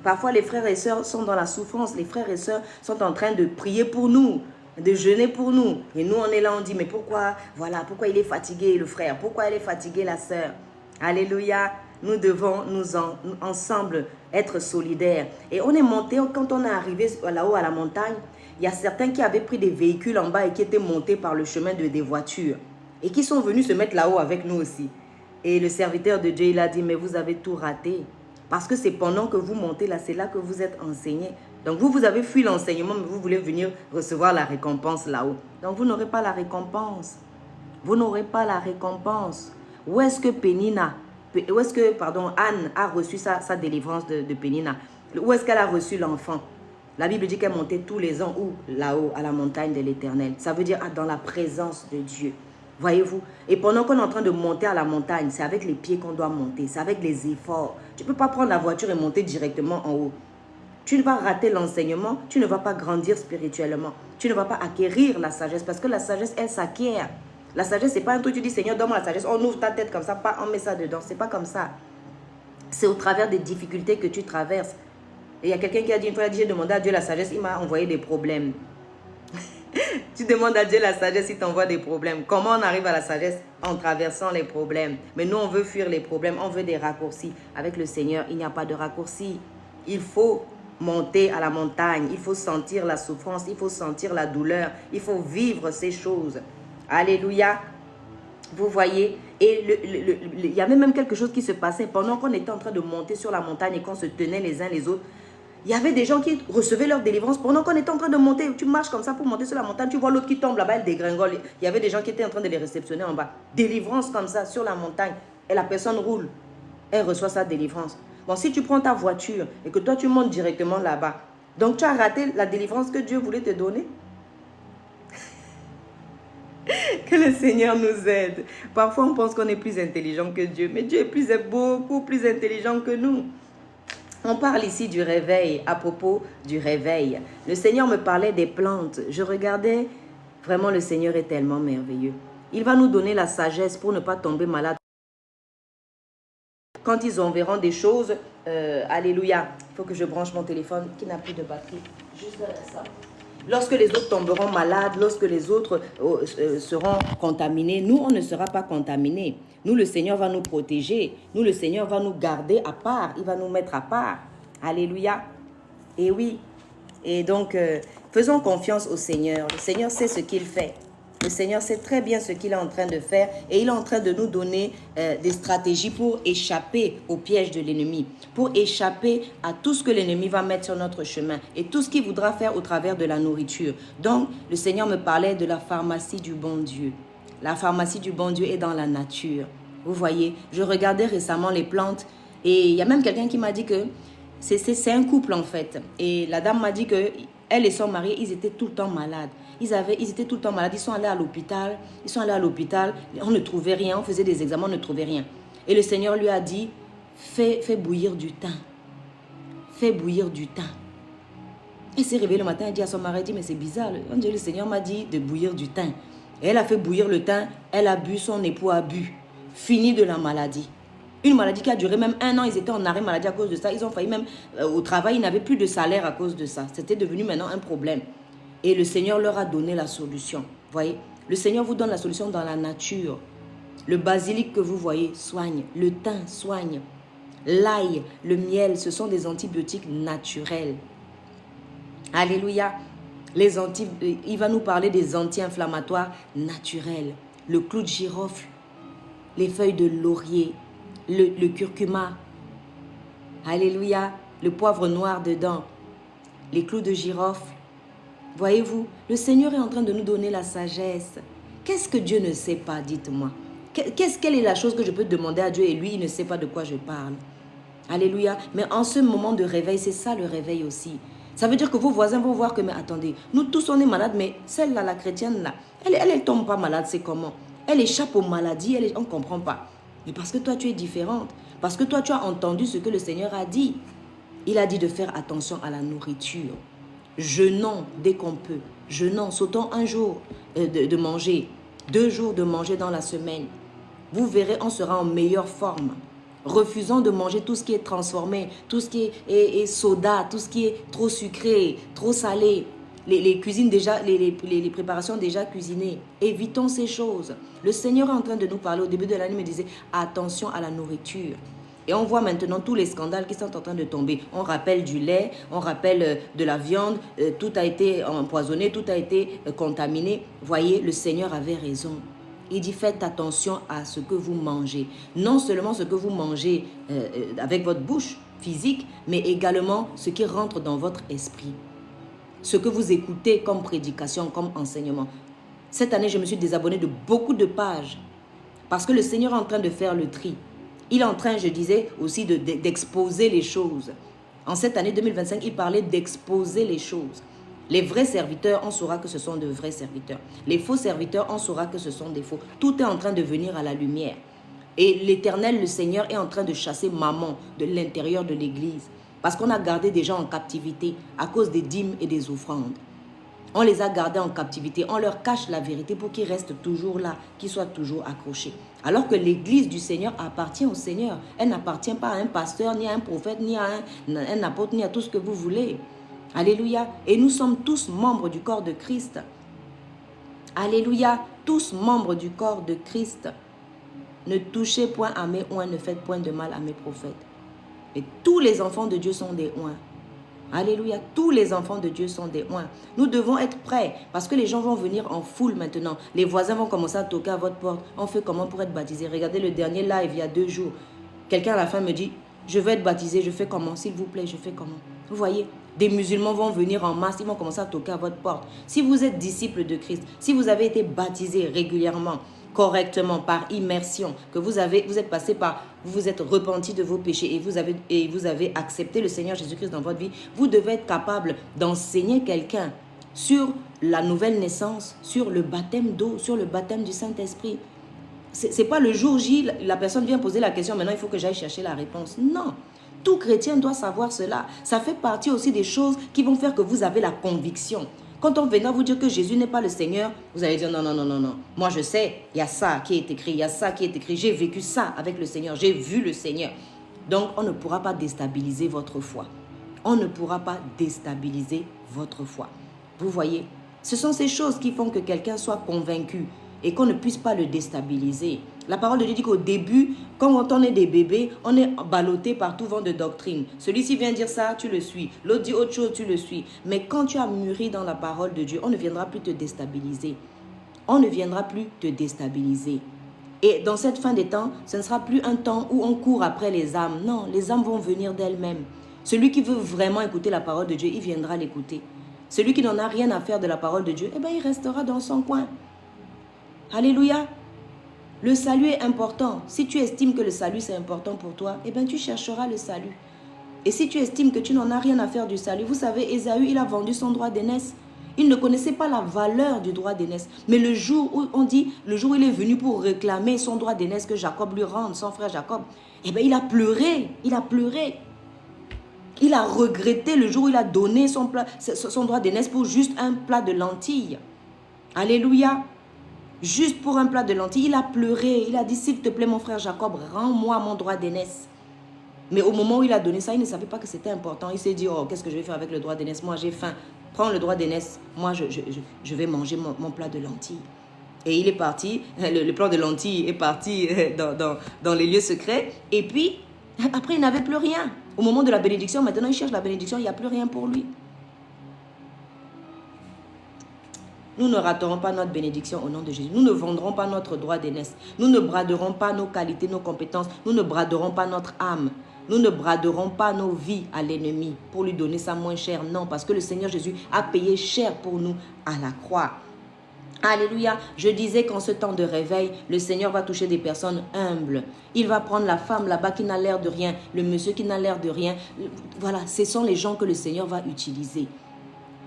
Parfois, les frères et sœurs sont dans la souffrance. Les frères et sœurs sont en train de prier pour nous, de jeûner pour nous. Et nous, on est là, on dit, mais pourquoi? Voilà, pourquoi il est fatigué, le frère? Pourquoi elle est fatiguée, la sœur? Alléluia. Nous devons ensemble être solidaires. Et on est monté, quand on est arrivé là-haut à la montagne, il y a certains qui avaient pris des véhicules en bas et qui étaient montés par le chemin des voitures. Et qui sont venus se mettre là-haut avec nous aussi. Et le serviteur de Dieu, il a dit, mais vous avez tout raté. Parce que c'est pendant que vous montez là, c'est là que vous êtes enseigné. Donc vous avez fui l'enseignement, mais vous voulez venir recevoir la récompense là-haut. Donc vous n'aurez pas la récompense. Vous n'aurez pas la récompense. Où est-ce que Anne a reçu sa délivrance de Pénina? Où est-ce qu'elle a reçu l'enfant? La Bible dit qu'elle montait tous les ans où? Là-haut, à la montagne de l'Éternel. Ça veut dire dans la présence de Dieu. Voyez-vous? Et pendant qu'on est en train de monter à la montagne, c'est avec les pieds qu'on doit monter. C'est avec les efforts. Tu ne peux pas prendre la voiture et monter directement en haut. Tu vas rater l'enseignement. Tu ne vas pas grandir spirituellement. Tu ne vas pas acquérir la sagesse parce que la sagesse, elle s'acquiert. La sagesse, ce n'est pas un truc, tu dis, Seigneur, donne-moi la sagesse. On ouvre ta tête comme ça, on met ça dedans. Ce n'est pas comme ça. C'est au travers des difficultés que tu traverses. Et il y a quelqu'un qui a dit, une fois, j'ai demandé à Dieu la sagesse, il m'a envoyé des problèmes. Tu demandes à Dieu la sagesse, il t'envoie des problèmes. Comment on arrive à la sagesse? En traversant les problèmes. Mais nous, on veut fuir les problèmes, on veut des raccourcis. Avec le Seigneur, il n'y a pas de raccourcis. Il faut monter à la montagne, il faut sentir la souffrance, il faut sentir la douleur, il faut vivre ces choses. Alléluia. Vous voyez? Et il y avait même quelque chose qui se passait pendant qu'on était en train de monter sur la montagne et qu'on se tenait les uns les autres. Il y avait des gens qui recevaient leur délivrance pendant qu'on était en train de monter. Tu marches comme ça pour monter sur la montagne. Tu vois l'autre qui tombe là-bas, elle dégringole. Il y avait des gens qui étaient en train de les réceptionner en bas. Délivrance comme ça sur la montagne. Et la personne roule. Elle reçoit sa délivrance. Bon, si tu prends ta voiture et que toi tu montes directement là-bas, donc tu as raté la délivrance que Dieu voulait te donner. Que le Seigneur nous aide. Parfois on pense qu'on est plus intelligent que Dieu. Mais Dieu est beaucoup plus intelligent que nous. On parle ici du réveil, à propos du réveil. Le Seigneur me parlait des plantes. Je regardais, vraiment le Seigneur est tellement merveilleux. Il va nous donner la sagesse pour ne pas tomber malade. Quand ils en verront des choses, alléluia, il faut que je branche mon téléphone qui n'a plus de batterie. Juste ça. Lorsque les autres tomberont malades, lorsque les autres seront contaminés, nous, on ne sera pas contaminés. Nous, le Seigneur va nous protéger. Nous, le Seigneur va nous garder à part. Il va nous mettre à part. Alléluia. Et oui. Et donc, faisons confiance au Seigneur. Le Seigneur sait ce qu'il fait. Le Seigneur sait très bien ce qu'il est en train de faire et il est en train de nous donner des stratégies pour échapper au piège de l'ennemi, pour échapper à tout ce que l'ennemi va mettre sur notre chemin et tout ce qu'il voudra faire au travers de la nourriture. Donc, le Seigneur me parlait de la pharmacie du bon Dieu. La pharmacie du bon Dieu est dans la nature. Vous voyez, je regardais récemment les plantes et il y a même quelqu'un qui m'a dit que c'est un couple en fait. Et la dame m'a dit que elle et son mari, ils étaient tout le temps malades. Ils étaient tout le temps malades. Ils sont allés à l'hôpital. On ne trouvait rien. On faisait des examens, on ne trouvait rien. Et le Seigneur lui a dit, fais bouillir du thym. Fais bouillir du thym. Elle s'est réveillée le matin et dit à son mari, mais c'est bizarre. Le Seigneur m'a dit de bouillir du thym. Et elle a fait bouillir le thym. Elle a bu, son époux a bu. Fini de la maladie. Une maladie qui a duré même 1 an. Ils étaient en arrêt maladie à cause de ça. Ils ont failli même au travail. Ils n'avaient plus de salaire à cause de ça. C'était devenu maintenant un problème. Et le Seigneur leur a donné la solution. Voyez, le Seigneur vous donne la solution dans la nature. Le basilic que vous voyez soigne. Le thym soigne. L'ail, le miel, ce sont des antibiotiques naturels. Alléluia. Il va nous parler des anti-inflammatoires naturels. Le clou de girofle, les feuilles de laurier, le curcuma. Alléluia. Le poivre noir dedans, les clous de girofle. Voyez-vous, le Seigneur est en train de nous donner la sagesse. Qu'est-ce que Dieu ne sait pas, dites-moi? Quelle est la chose que je peux demander à Dieu et lui, il ne sait pas de quoi je parle? Alléluia. Mais en ce moment de réveil, c'est ça le réveil aussi. Ça veut dire que vos voisins vont voir que, mais attendez, nous tous on est malades, mais celle-là, la chrétienne-là, elle tombe pas malade, c'est comment? Elle échappe aux maladies, on ne comprend pas. Mais parce que toi, tu es différente. Parce que toi, tu as entendu ce que le Seigneur a dit. Il a dit de faire attention à la nourriture. Jeûnons dès qu'on peut. Jeûnons, sautons un jour de manger, 2 jours de manger dans la semaine. Vous verrez, on sera en meilleure forme. Refusons de manger tout ce qui est transformé, tout ce qui est soda, tout ce qui est trop sucré, trop salé. Les cuisines déjà, les préparations déjà cuisinées. Évitons ces choses. Le Seigneur est en train de nous parler. Au début de l'année, il me disait attention à la nourriture. Et on voit maintenant tous les scandales qui sont en train de tomber. On rappelle du lait, on rappelle de la viande, tout a été empoisonné, tout a été contaminé. Voyez, le Seigneur avait raison. Il dit faites attention à ce que vous mangez. Non seulement ce que vous mangez avec votre bouche physique, mais également ce qui rentre dans votre esprit. Ce que vous écoutez comme prédication, comme enseignement. Cette année, je me suis désabonnée de beaucoup de pages parce que le Seigneur est en train de faire le tri. Il est en train, je disais, aussi d'exposer les choses. En cette année 2025, il parlait d'exposer les choses. Les vrais serviteurs, on saura que ce sont de vrais serviteurs. Les faux serviteurs, on saura que ce sont des faux. Tout est en train de venir à la lumière. Et l'Éternel, le Seigneur, est en train de chasser maman de l'intérieur de l'Église. Parce qu'on a gardé des gens en captivité à cause des dîmes et des offrandes. On les a gardés en captivité. On leur cache la vérité pour qu'ils restent toujours là, qu'ils soient toujours accrochés. Alors que l'Église du Seigneur appartient au Seigneur. Elle n'appartient pas à un pasteur, ni à un prophète, ni à un apôtre, ni à tout ce que vous voulez. Alléluia. Et nous sommes tous membres du corps de Christ. Alléluia. Tous membres du corps de Christ. Ne touchez point à mes oins, ne faites point de mal à mes prophètes. Et tous les enfants de Dieu sont des oins. Alléluia, tous les enfants de Dieu sont des oins. Nous devons être prêts parce que les gens vont venir en foule maintenant. Les voisins vont commencer à toquer à votre porte. On fait comment pour être baptisé? Regardez le dernier live il y a 2 jours. Quelqu'un à la fin me dit, je veux être baptisé, je fais comment? S'il vous plaît, je fais comment? Vous voyez, des musulmans vont venir en masse, ils vont commencer à toquer à votre porte. Si vous êtes disciple de Christ, si vous avez été baptisé régulièrement, correctement, par immersion, que vous êtes passé par, vous vous êtes repenti de vos péchés et vous avez accepté le Seigneur Jésus-Christ dans votre vie, vous devez être capable d'enseigner quelqu'un sur la nouvelle naissance, sur le baptême d'eau, sur le baptême du Saint-Esprit. C'est pas le jour J, la personne vient poser la question, maintenant il faut que j'aille chercher la réponse. Non, tout chrétien doit savoir cela. Ça fait partie aussi des choses qui vont faire que vous avez la conviction. Quand on viendra vous dire que Jésus n'est pas le Seigneur, vous allez dire non, non, non, non, non. Moi je sais, il y a ça qui est écrit, il y a ça qui est écrit. J'ai vécu ça avec le Seigneur, j'ai vu le Seigneur. Donc on ne pourra pas déstabiliser votre foi. On ne pourra pas déstabiliser votre foi. Vous voyez, ce sont ces choses qui font que quelqu'un soit convaincu et qu'on ne puisse pas le déstabiliser. La parole de Dieu dit qu'au début, quand on est des bébés, on est ballotté par tout vent de doctrine. Celui-ci vient dire ça, tu le suis. L'autre dit autre chose, tu le suis. Mais quand tu as mûri dans la parole de Dieu, on ne viendra plus te déstabiliser. On ne viendra plus te déstabiliser. Et dans cette fin des temps, ce ne sera plus un temps où on court après les âmes. Non, les âmes vont venir d'elles-mêmes. Celui qui veut vraiment écouter la parole de Dieu, il viendra l'écouter. Celui qui n'en a rien à faire de la parole de Dieu, eh bien, il restera dans son coin. Alléluia. Le salut est important. Si tu estimes que le salut c'est important pour toi, eh bien tu chercheras le salut. Et si tu estimes que tu n'en as rien à faire du salut, vous savez, Ésaü, il a vendu son droit d'aînesse. Il ne connaissait pas la valeur du droit d'aînesse. Mais le jour où on dit, le jour où il est venu pour réclamer son droit d'aînesse que Jacob lui rende, son frère Jacob, eh bien il a pleuré, il a pleuré. Il a regretté le jour où il a donné son droit d'aînesse pour juste un plat de lentilles. Alléluia. Juste pour un plat de lentilles, il a pleuré. Il a dit, s'il te plaît, mon frère Jacob, rends-moi mon droit d'aînesse. Mais au moment où il a donné ça, il ne savait pas que c'était important. Il s'est dit, oh, qu'est-ce que je vais faire avec le droit d'aînesse? Moi, j'ai faim. Prends le droit d'aînesse. Moi, je vais manger mon plat de lentilles. Et il est parti. Le plat de lentilles est parti dans les lieux secrets. Et puis, Après, il n'avait plus rien. Au moment de la bénédiction, maintenant, il cherche la bénédiction, il n'y a plus rien pour lui. Nous ne raterons pas notre bénédiction au nom de Jésus. Nous ne vendrons pas notre droit d'aînesse. Nous ne braderons pas nos qualités, nos compétences. Nous ne braderons pas notre âme. Nous ne braderons pas nos vies à l'ennemi pour lui donner ça moins cher. Non, parce que le Seigneur Jésus a payé cher pour nous à la croix. Alléluia. Je disais qu'en ce temps de réveil, le Seigneur va toucher des personnes humbles. Il va prendre la femme là-bas qui n'a l'air de rien, le monsieur qui n'a l'air de rien. Voilà, ce sont les gens que le Seigneur va utiliser.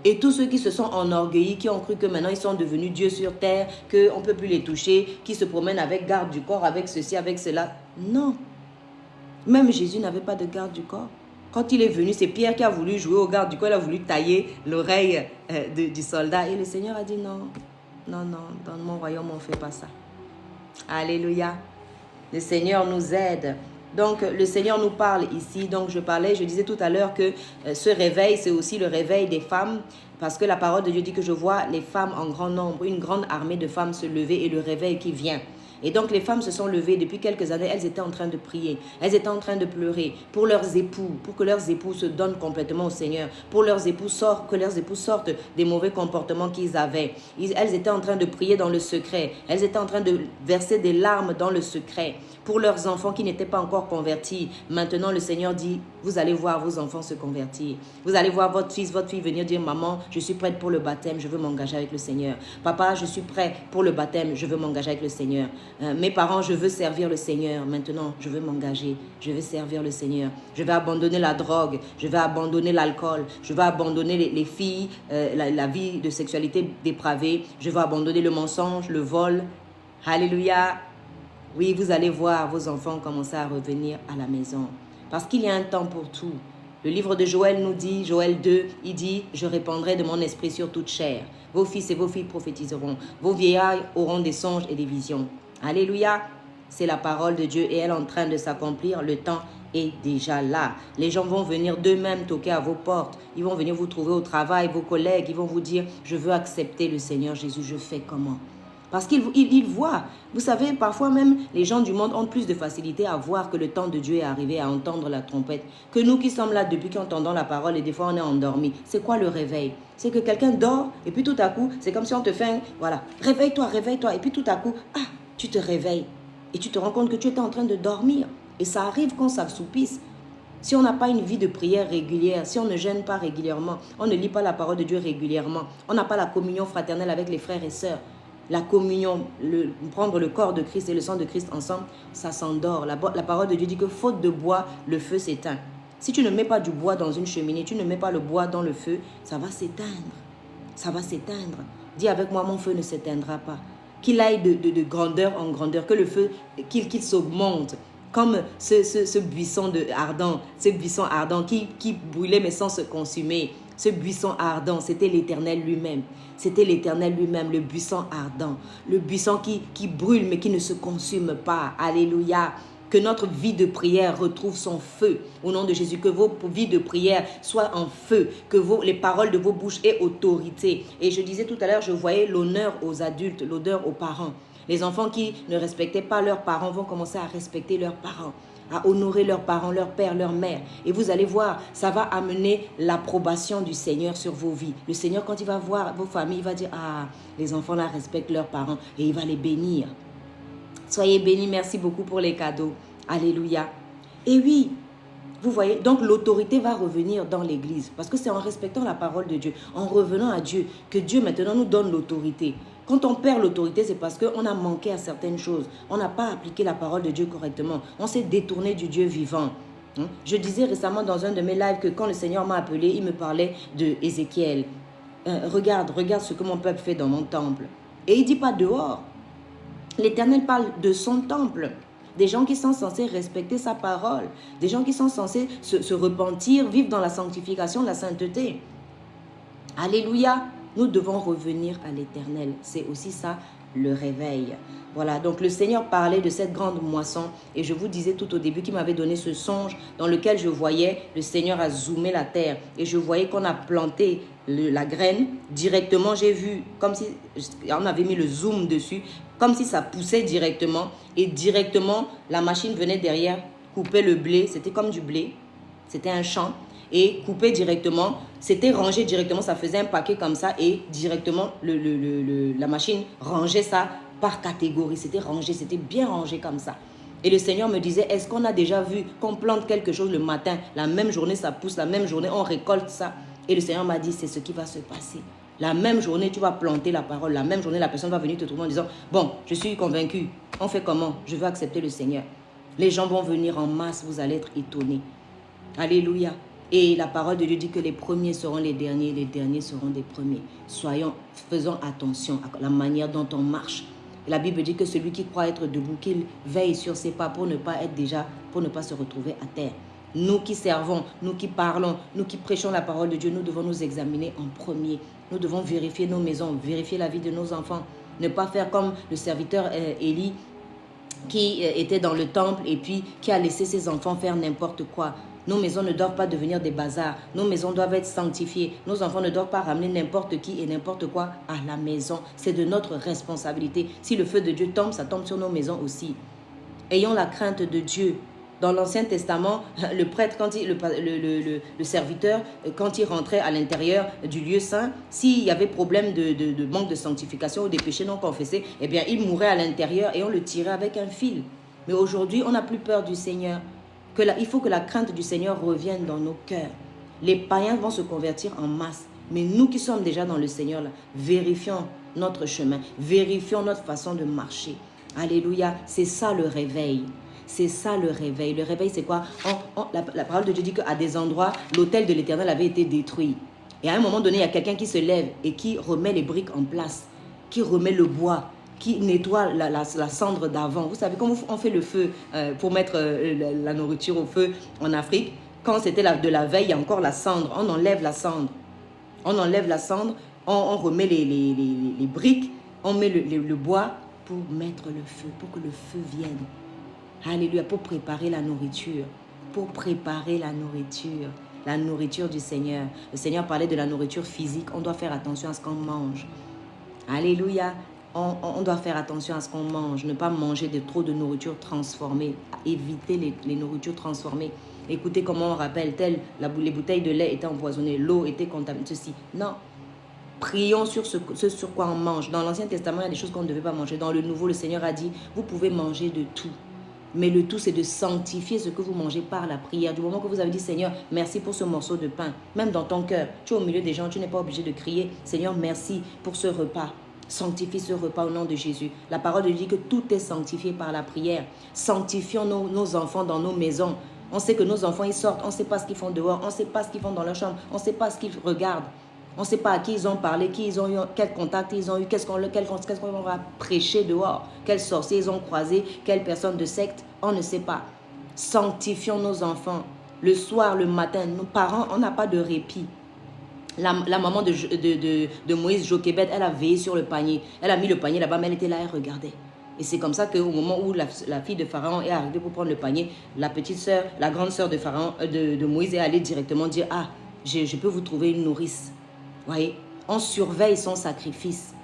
Et tous ceux qui se sont enorgueillis, qui ont cru que maintenant ils sont devenus Dieu sur terre, qu'on ne peut plus les toucher, qui se promènent avec garde du corps, avec ceci, avec cela. Non. Même Jésus n'avait pas de garde du corps. Quand il est venu, c'est Pierre qui a voulu jouer au garde du corps, il a voulu tailler l'oreille du soldat. Et le Seigneur a dit non, non, non, dans mon royaume on ne fait pas ça. Alléluia. Le Seigneur nous aide. Donc, le Seigneur nous parle ici. Donc, je disais tout à l'heure que ce réveil, c'est aussi le réveil des femmes. Parce que la parole de Dieu dit que je vois les femmes en grand nombre, une grande armée de femmes se lever et le réveil qui vient. Et donc, les femmes se sont levées depuis quelques années. Elles étaient en train de prier. Elles étaient en train de pleurer pour leurs époux, pour que leurs époux se donnent complètement au Seigneur. Pour leurs époux que leurs époux sortent des mauvais comportements qu'ils avaient. Elles étaient en train de prier dans le secret. Elles étaient en train de verser des larmes dans le secret. Pour leurs enfants qui n'étaient pas encore convertis. Maintenant, le Seigneur dit, vous allez voir vos enfants se convertir. Vous allez voir votre fils, votre fille venir dire, maman, je suis prête pour le baptême, je veux m'engager avec le Seigneur. Papa, je suis prêt pour le baptême, je veux m'engager avec le Seigneur. Mes parents, je veux servir le Seigneur. Maintenant, je veux m'engager, je veux servir le Seigneur. Je vais abandonner la drogue, je vais abandonner l'alcool, je vais abandonner les filles, la vie de sexualité dépravée. Je vais abandonner le mensonge, le vol. Alléluia. Oui, vous allez voir vos enfants commencer à revenir à la maison. Parce qu'il y a un temps pour tout. Le livre de Joël nous dit, Joël 2, il dit, je répandrai de mon esprit sur toute chair. Vos fils et vos filles prophétiseront. Vos vieillards auront des songes et des visions. Alléluia. C'est la parole de Dieu et elle est en train de s'accomplir. Le temps est déjà là. Les gens vont venir d'eux-mêmes toquer à vos portes. Ils vont venir vous trouver au travail, vos collègues. Ils vont vous dire, je veux accepter le Seigneur Jésus. Je fais comment? Parce qu'ils voient. Vous savez, parfois même, les gens du monde ont plus de facilité à voir que le temps de Dieu est arrivé, à entendre la trompette, que nous qui sommes là depuis qu'entendons la parole et des fois on est endormis. C'est quoi le réveil? C'est que quelqu'un dort et puis tout à coup, c'est comme si on te fait un... Voilà, réveille-toi, réveille-toi. Et puis tout à coup, tu te réveilles. Et tu te rends compte que tu étais en train de dormir. Et ça arrive qu'on s'assoupisse. Si on n'a pas une vie de prière régulière, si on ne gêne pas régulièrement, on ne lit pas la parole de Dieu régulièrement, on n'a pas la communion fraternelle avec les frères et sœurs, la communion, prendre le corps de Christ et le sang de Christ ensemble, ça s'endort. La parole de Dieu dit que faute de bois, le feu s'éteint. Si tu ne mets pas du bois dans une cheminée, tu ne mets pas le bois dans le feu, ça va s'éteindre. Ça va s'éteindre. Dis avec moi, mon feu ne s'éteindra pas. Qu'il aille de grandeur en grandeur, que le feu, qu'il s'augmente. Comme ce buisson ardent qui brûlait mais sans se consumer. Ce buisson ardent, c'était l'Éternel lui-même. C'était l'Éternel lui-même, le buisson ardent. Le buisson qui brûle mais qui ne se consume pas. Alléluia. Que notre vie de prière retrouve son feu. Au nom de Jésus, que vos vies de prière soient en feu. Que les paroles de vos bouches aient autorité. Et je disais tout à l'heure, je voyais l'honneur aux adultes, l'honneur aux parents. Les enfants qui ne respectaient pas leurs parents vont commencer à respecter leurs parents, à honorer leurs parents, leur père, leur mère. Et vous allez voir, ça va amener l'approbation du Seigneur sur vos vies. Le Seigneur, quand il va voir vos familles, il va dire, les enfants là respectent leurs parents et il va les bénir. Soyez bénis, merci beaucoup pour les cadeaux. Alléluia. Et oui, vous voyez, donc l'autorité va revenir dans l'église. Parce que c'est en respectant la parole de Dieu, en revenant à Dieu, que Dieu maintenant nous donne l'autorité. Quand on perd l'autorité, c'est parce qu'on a manqué à certaines choses. On n'a pas appliqué la parole de Dieu correctement. On s'est détourné du Dieu vivant. Je disais récemment dans un de mes lives que quand le Seigneur m'a appelé, il me parlait de Ézéchiel. Regarde ce que mon peuple fait dans mon temple. Et il ne dit pas dehors. L'Éternel parle de son temple. Des gens qui sont censés respecter sa parole. Des gens qui sont censés se repentir, vivre dans la sanctification, la sainteté. Alléluia. Nous devons revenir à l'Éternel. C'est aussi ça, le réveil. Voilà, donc le Seigneur parlait de cette grande moisson. Et je vous disais tout au début qu'il m'avait donné ce songe dans lequel je voyais le Seigneur a zoomé la terre. Et je voyais qu'on a planté la graine. Directement, j'ai vu comme si on avait mis le zoom dessus. Comme si ça poussait directement. Et directement, la machine venait derrière, coupaient le blé, c'était comme du blé, c'était un champ, et couper directement, c'était rangé directement, ça faisait un paquet comme ça, et directement, la machine rangeait ça par catégorie, c'était rangé, c'était bien rangé comme ça. Et le Seigneur me disait, est-ce qu'on a déjà vu qu'on plante quelque chose le matin, la même journée ça pousse, la même journée on récolte ça? Et le Seigneur m'a dit, c'est ce qui va se passer. La même journée, tu vas planter la parole. La même journée, la personne va venir te trouver en disant, bon, je suis convaincu. On fait comment? Je veux accepter le Seigneur. Les gens vont venir en masse, vous allez être étonnés. Alléluia. Et la parole de Dieu dit que les premiers seront les derniers seront des premiers. Faisons attention à la manière dont on marche. La Bible dit que celui qui croit être debout, qu'il veille sur ses pas pour ne pas se retrouver à terre. Nous qui servons, nous qui parlons, nous qui prêchons la parole de Dieu, nous devons nous examiner en premier. Nous devons vérifier nos maisons, vérifier la vie de nos enfants. Ne pas faire comme le serviteur Élie qui était dans le temple et puis qui a laissé ses enfants faire n'importe quoi. Nos maisons ne doivent pas devenir des bazars. Nos maisons doivent être sanctifiées. Nos enfants ne doivent pas ramener n'importe qui et n'importe quoi à la maison. C'est de notre responsabilité. Si le feu de Dieu tombe, ça tombe sur nos maisons aussi. Ayons la crainte de Dieu. Dans l'Ancien Testament, le prêtre, le serviteur, quand il rentrait à l'intérieur du lieu saint, s'il y avait problème de manque de sanctification ou des péchés non confessés, eh bien, il mourait à l'intérieur et on le tirait avec un fil. Mais aujourd'hui, on n'a plus peur du Seigneur. Il faut que la crainte du Seigneur revienne dans nos cœurs. Les païens vont se convertir en masse. Mais nous qui sommes déjà dans le Seigneur, là, vérifions notre chemin, vérifions notre façon de marcher. Alléluia, c'est ça le réveil. C'est ça le réveil. Le réveil, c'est quoi? La parole de Dieu dit qu'à des endroits, l'autel de l'Éternel avait été détruit. Et à un moment donné, il y a quelqu'un qui se lève et qui remet les briques en place, qui remet le bois, qui nettoie la cendre d'avant. Vous savez, comment on fait le feu pour mettre la nourriture au feu en Afrique? Quand c'était de la veille, il y a encore la cendre. On enlève la cendre. On enlève la cendre, on remet les briques, on met le bois pour mettre le feu, pour que le feu vienne. Alléluia, pour préparer la nourriture. Pour préparer la nourriture du Seigneur. Le Seigneur parlait de la nourriture physique. On doit faire attention à ce qu'on mange. Alléluia. On doit faire attention à ce qu'on mange. Ne pas manger trop de nourriture transformée. Éviter les nourritures transformées. Écoutez comment on rappelle, les bouteilles de lait étaient empoisonnées, l'eau était contaminée, ceci. Non. Prions sur ce sur quoi on mange. Dans l'Ancien Testament, il y a des choses qu'on ne devait pas manger. Dans le Nouveau, le Seigneur a dit, vous pouvez manger de tout. Mais le tout, c'est de sanctifier ce que vous mangez par la prière. Du moment que vous avez dit, Seigneur, merci pour ce morceau de pain. Même dans ton cœur, tu es au milieu des gens, tu n'es pas obligé de crier, Seigneur, merci pour ce repas. Sanctifie ce repas au nom de Jésus. La parole dit que tout est sanctifié par la prière. Sanctifions nos enfants dans nos maisons. On sait que nos enfants, ils sortent, on ne sait pas ce qu'ils font dehors, on ne sait pas ce qu'ils font dans leur chambre, on ne sait pas ce qu'ils regardent. On ne sait pas à qui ils ont parlé, qui ils ont eu, quel contact ils ont eu, qu'est-ce qu'on va prêcher dehors, quels sorciers ils ont croisé, quelle personne de secte, on ne sait pas. Sanctifions nos enfants. Le soir, le matin, nos parents, on n'a pas de répit. La maman de Moïse, Jochébed, elle a veillé sur le panier. Elle a mis le panier là-bas, mais elle était là, elle regardait. Et c'est comme ça qu'au moment où la fille de Pharaon est arrivée pour prendre le panier, la petite sœur, la grande sœur de Pharaon, de Moïse est allée directement dire, ah, je peux vous trouver une nourrice. Vous voyez, on surveille son sacrifice.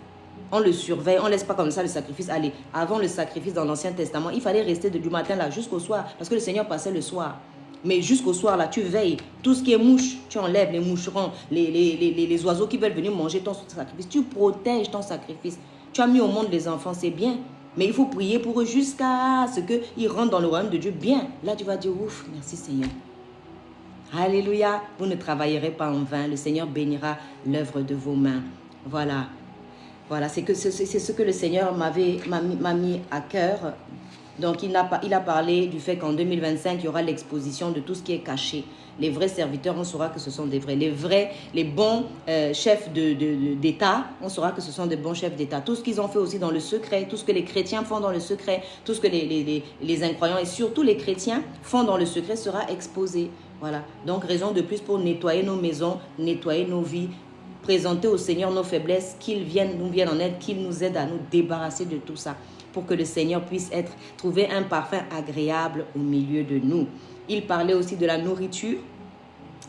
On le surveille, on ne laisse pas comme ça le sacrifice aller. Avant le sacrifice dans l'Ancien Testament, il fallait rester du matin là jusqu'au soir, parce que le Seigneur passait le soir. Mais jusqu'au soir là, tu veilles. Tout ce qui est mouche, tu enlèves les moucherons, les oiseaux qui veulent venir manger ton sacrifice. Tu protèges ton sacrifice. Tu as mis au monde les enfants, c'est bien. Mais il faut prier pour eux jusqu'à ce qu'ils rentrent dans le royaume de Dieu bien. Là, tu vas dire, ouf, merci Seigneur. Alléluia, vous ne travaillerez pas en vain. Le Seigneur bénira l'œuvre de vos mains. Voilà. Voilà, c'est ce que le Seigneur m'a mis à cœur. Donc, il a parlé du fait qu'en 2025, il y aura l'exposition de tout ce qui est caché. Les vrais serviteurs, on saura que ce sont des vrais. Les bons chefs d'État, on saura que ce sont des bons chefs d'État. Tout ce qu'ils ont fait aussi dans le secret, tout ce que les chrétiens font dans le secret, tout ce que les incroyants et surtout les chrétiens font dans le secret sera exposé. Voilà. Donc, raison de plus pour nettoyer nos maisons, nettoyer nos vies, présenter au Seigneur nos faiblesses, qu'il nous vienne en aide, qu'il nous aide à nous débarrasser de tout ça, pour que le Seigneur puisse trouver un parfum agréable au milieu de nous. Il parlait aussi de la nourriture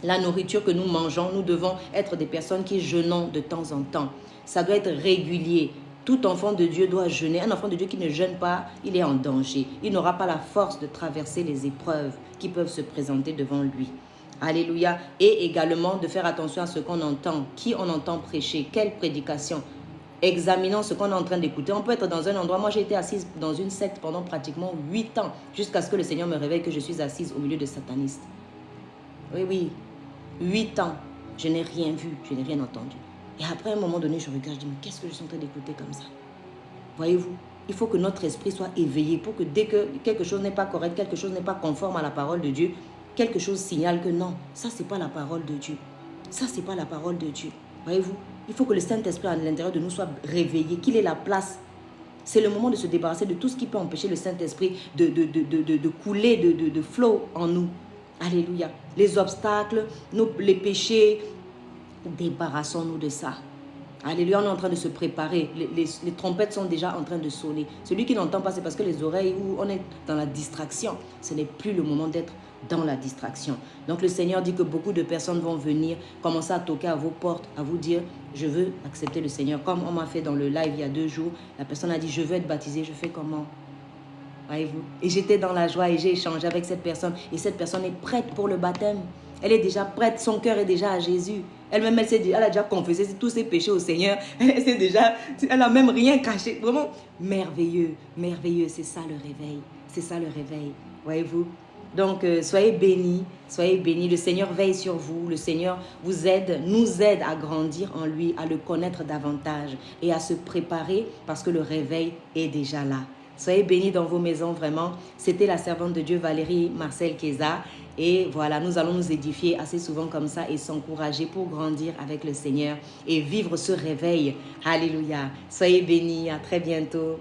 que nous mangeons. Nous devons être des personnes qui jeûnent de temps en temps. Ça doit être régulier. Tout enfant de Dieu doit jeûner. Un enfant de Dieu qui ne jeûne pas, il est en danger. Il n'aura pas la force de traverser les épreuves qui peuvent se présenter devant lui. Alléluia. Et également de faire attention à ce qu'on entend. Qui on entend prêcher? Quelle prédication? Examinons ce qu'on est en train d'écouter. On peut être dans un endroit. Moi, j'ai été assise dans une secte pendant pratiquement 8 ans. Jusqu'à ce que le Seigneur me révèle que je suis assise au milieu de satanistes. Oui, oui. 8 ans. Je n'ai rien vu. Je n'ai rien entendu. Et après, à un moment donné, je regarde, je dis, mais qu'est-ce que je suis en train d'écouter comme ça? Voyez-vous, il faut que notre esprit soit éveillé pour que dès que quelque chose n'est pas correct, quelque chose n'est pas conforme à la parole de Dieu, quelque chose signale que non, ça, c'est pas la parole de Dieu. Ça, c'est pas la parole de Dieu. Voyez-vous, il faut que le Saint-Esprit à l'intérieur de nous soit réveillé, qu'il ait la place. C'est le moment de se débarrasser de tout ce qui peut empêcher le Saint-Esprit de couler, de flow en nous. Alléluia. Les obstacles, les péchés, débarrassons-nous de ça. Alléluia, on est en train de se préparer. Les trompettes sont déjà en train de sonner. Celui qui n'entend pas, c'est parce que les oreilles, où on est dans la distraction. Ce n'est plus le moment d'être dans la distraction. Donc le Seigneur dit que beaucoup de personnes vont venir, commencer à toquer à vos portes, à vous dire, je veux accepter le Seigneur. Comme on m'a fait dans le live il y a 2 jours, la personne a dit, je veux être baptisée, je fais comment? Voyez-vous? Et j'étais dans la joie et j'ai échangé avec cette personne. Et cette personne est prête pour le baptême. Elle est déjà prête, son cœur est déjà à Jésus. Elle-même, elle a déjà confessé tous ses péchés au Seigneur. Elle n'a même rien caché. Vraiment merveilleux, merveilleux. C'est ça le réveil. C'est ça le réveil. Voyez-vous? Donc, soyez bénis, soyez bénis. Le Seigneur veille sur vous. Le Seigneur vous aide, nous aide à grandir en lui, à le connaître davantage et à se préparer parce que le réveil est déjà là. Soyez bénis dans vos maisons, vraiment. C'était la servante de Dieu, Valérie Marcel Keza. Et voilà, nous allons nous édifier assez souvent comme ça et s'encourager pour grandir avec le Seigneur et vivre ce réveil. Alléluia. Soyez bénis. À très bientôt.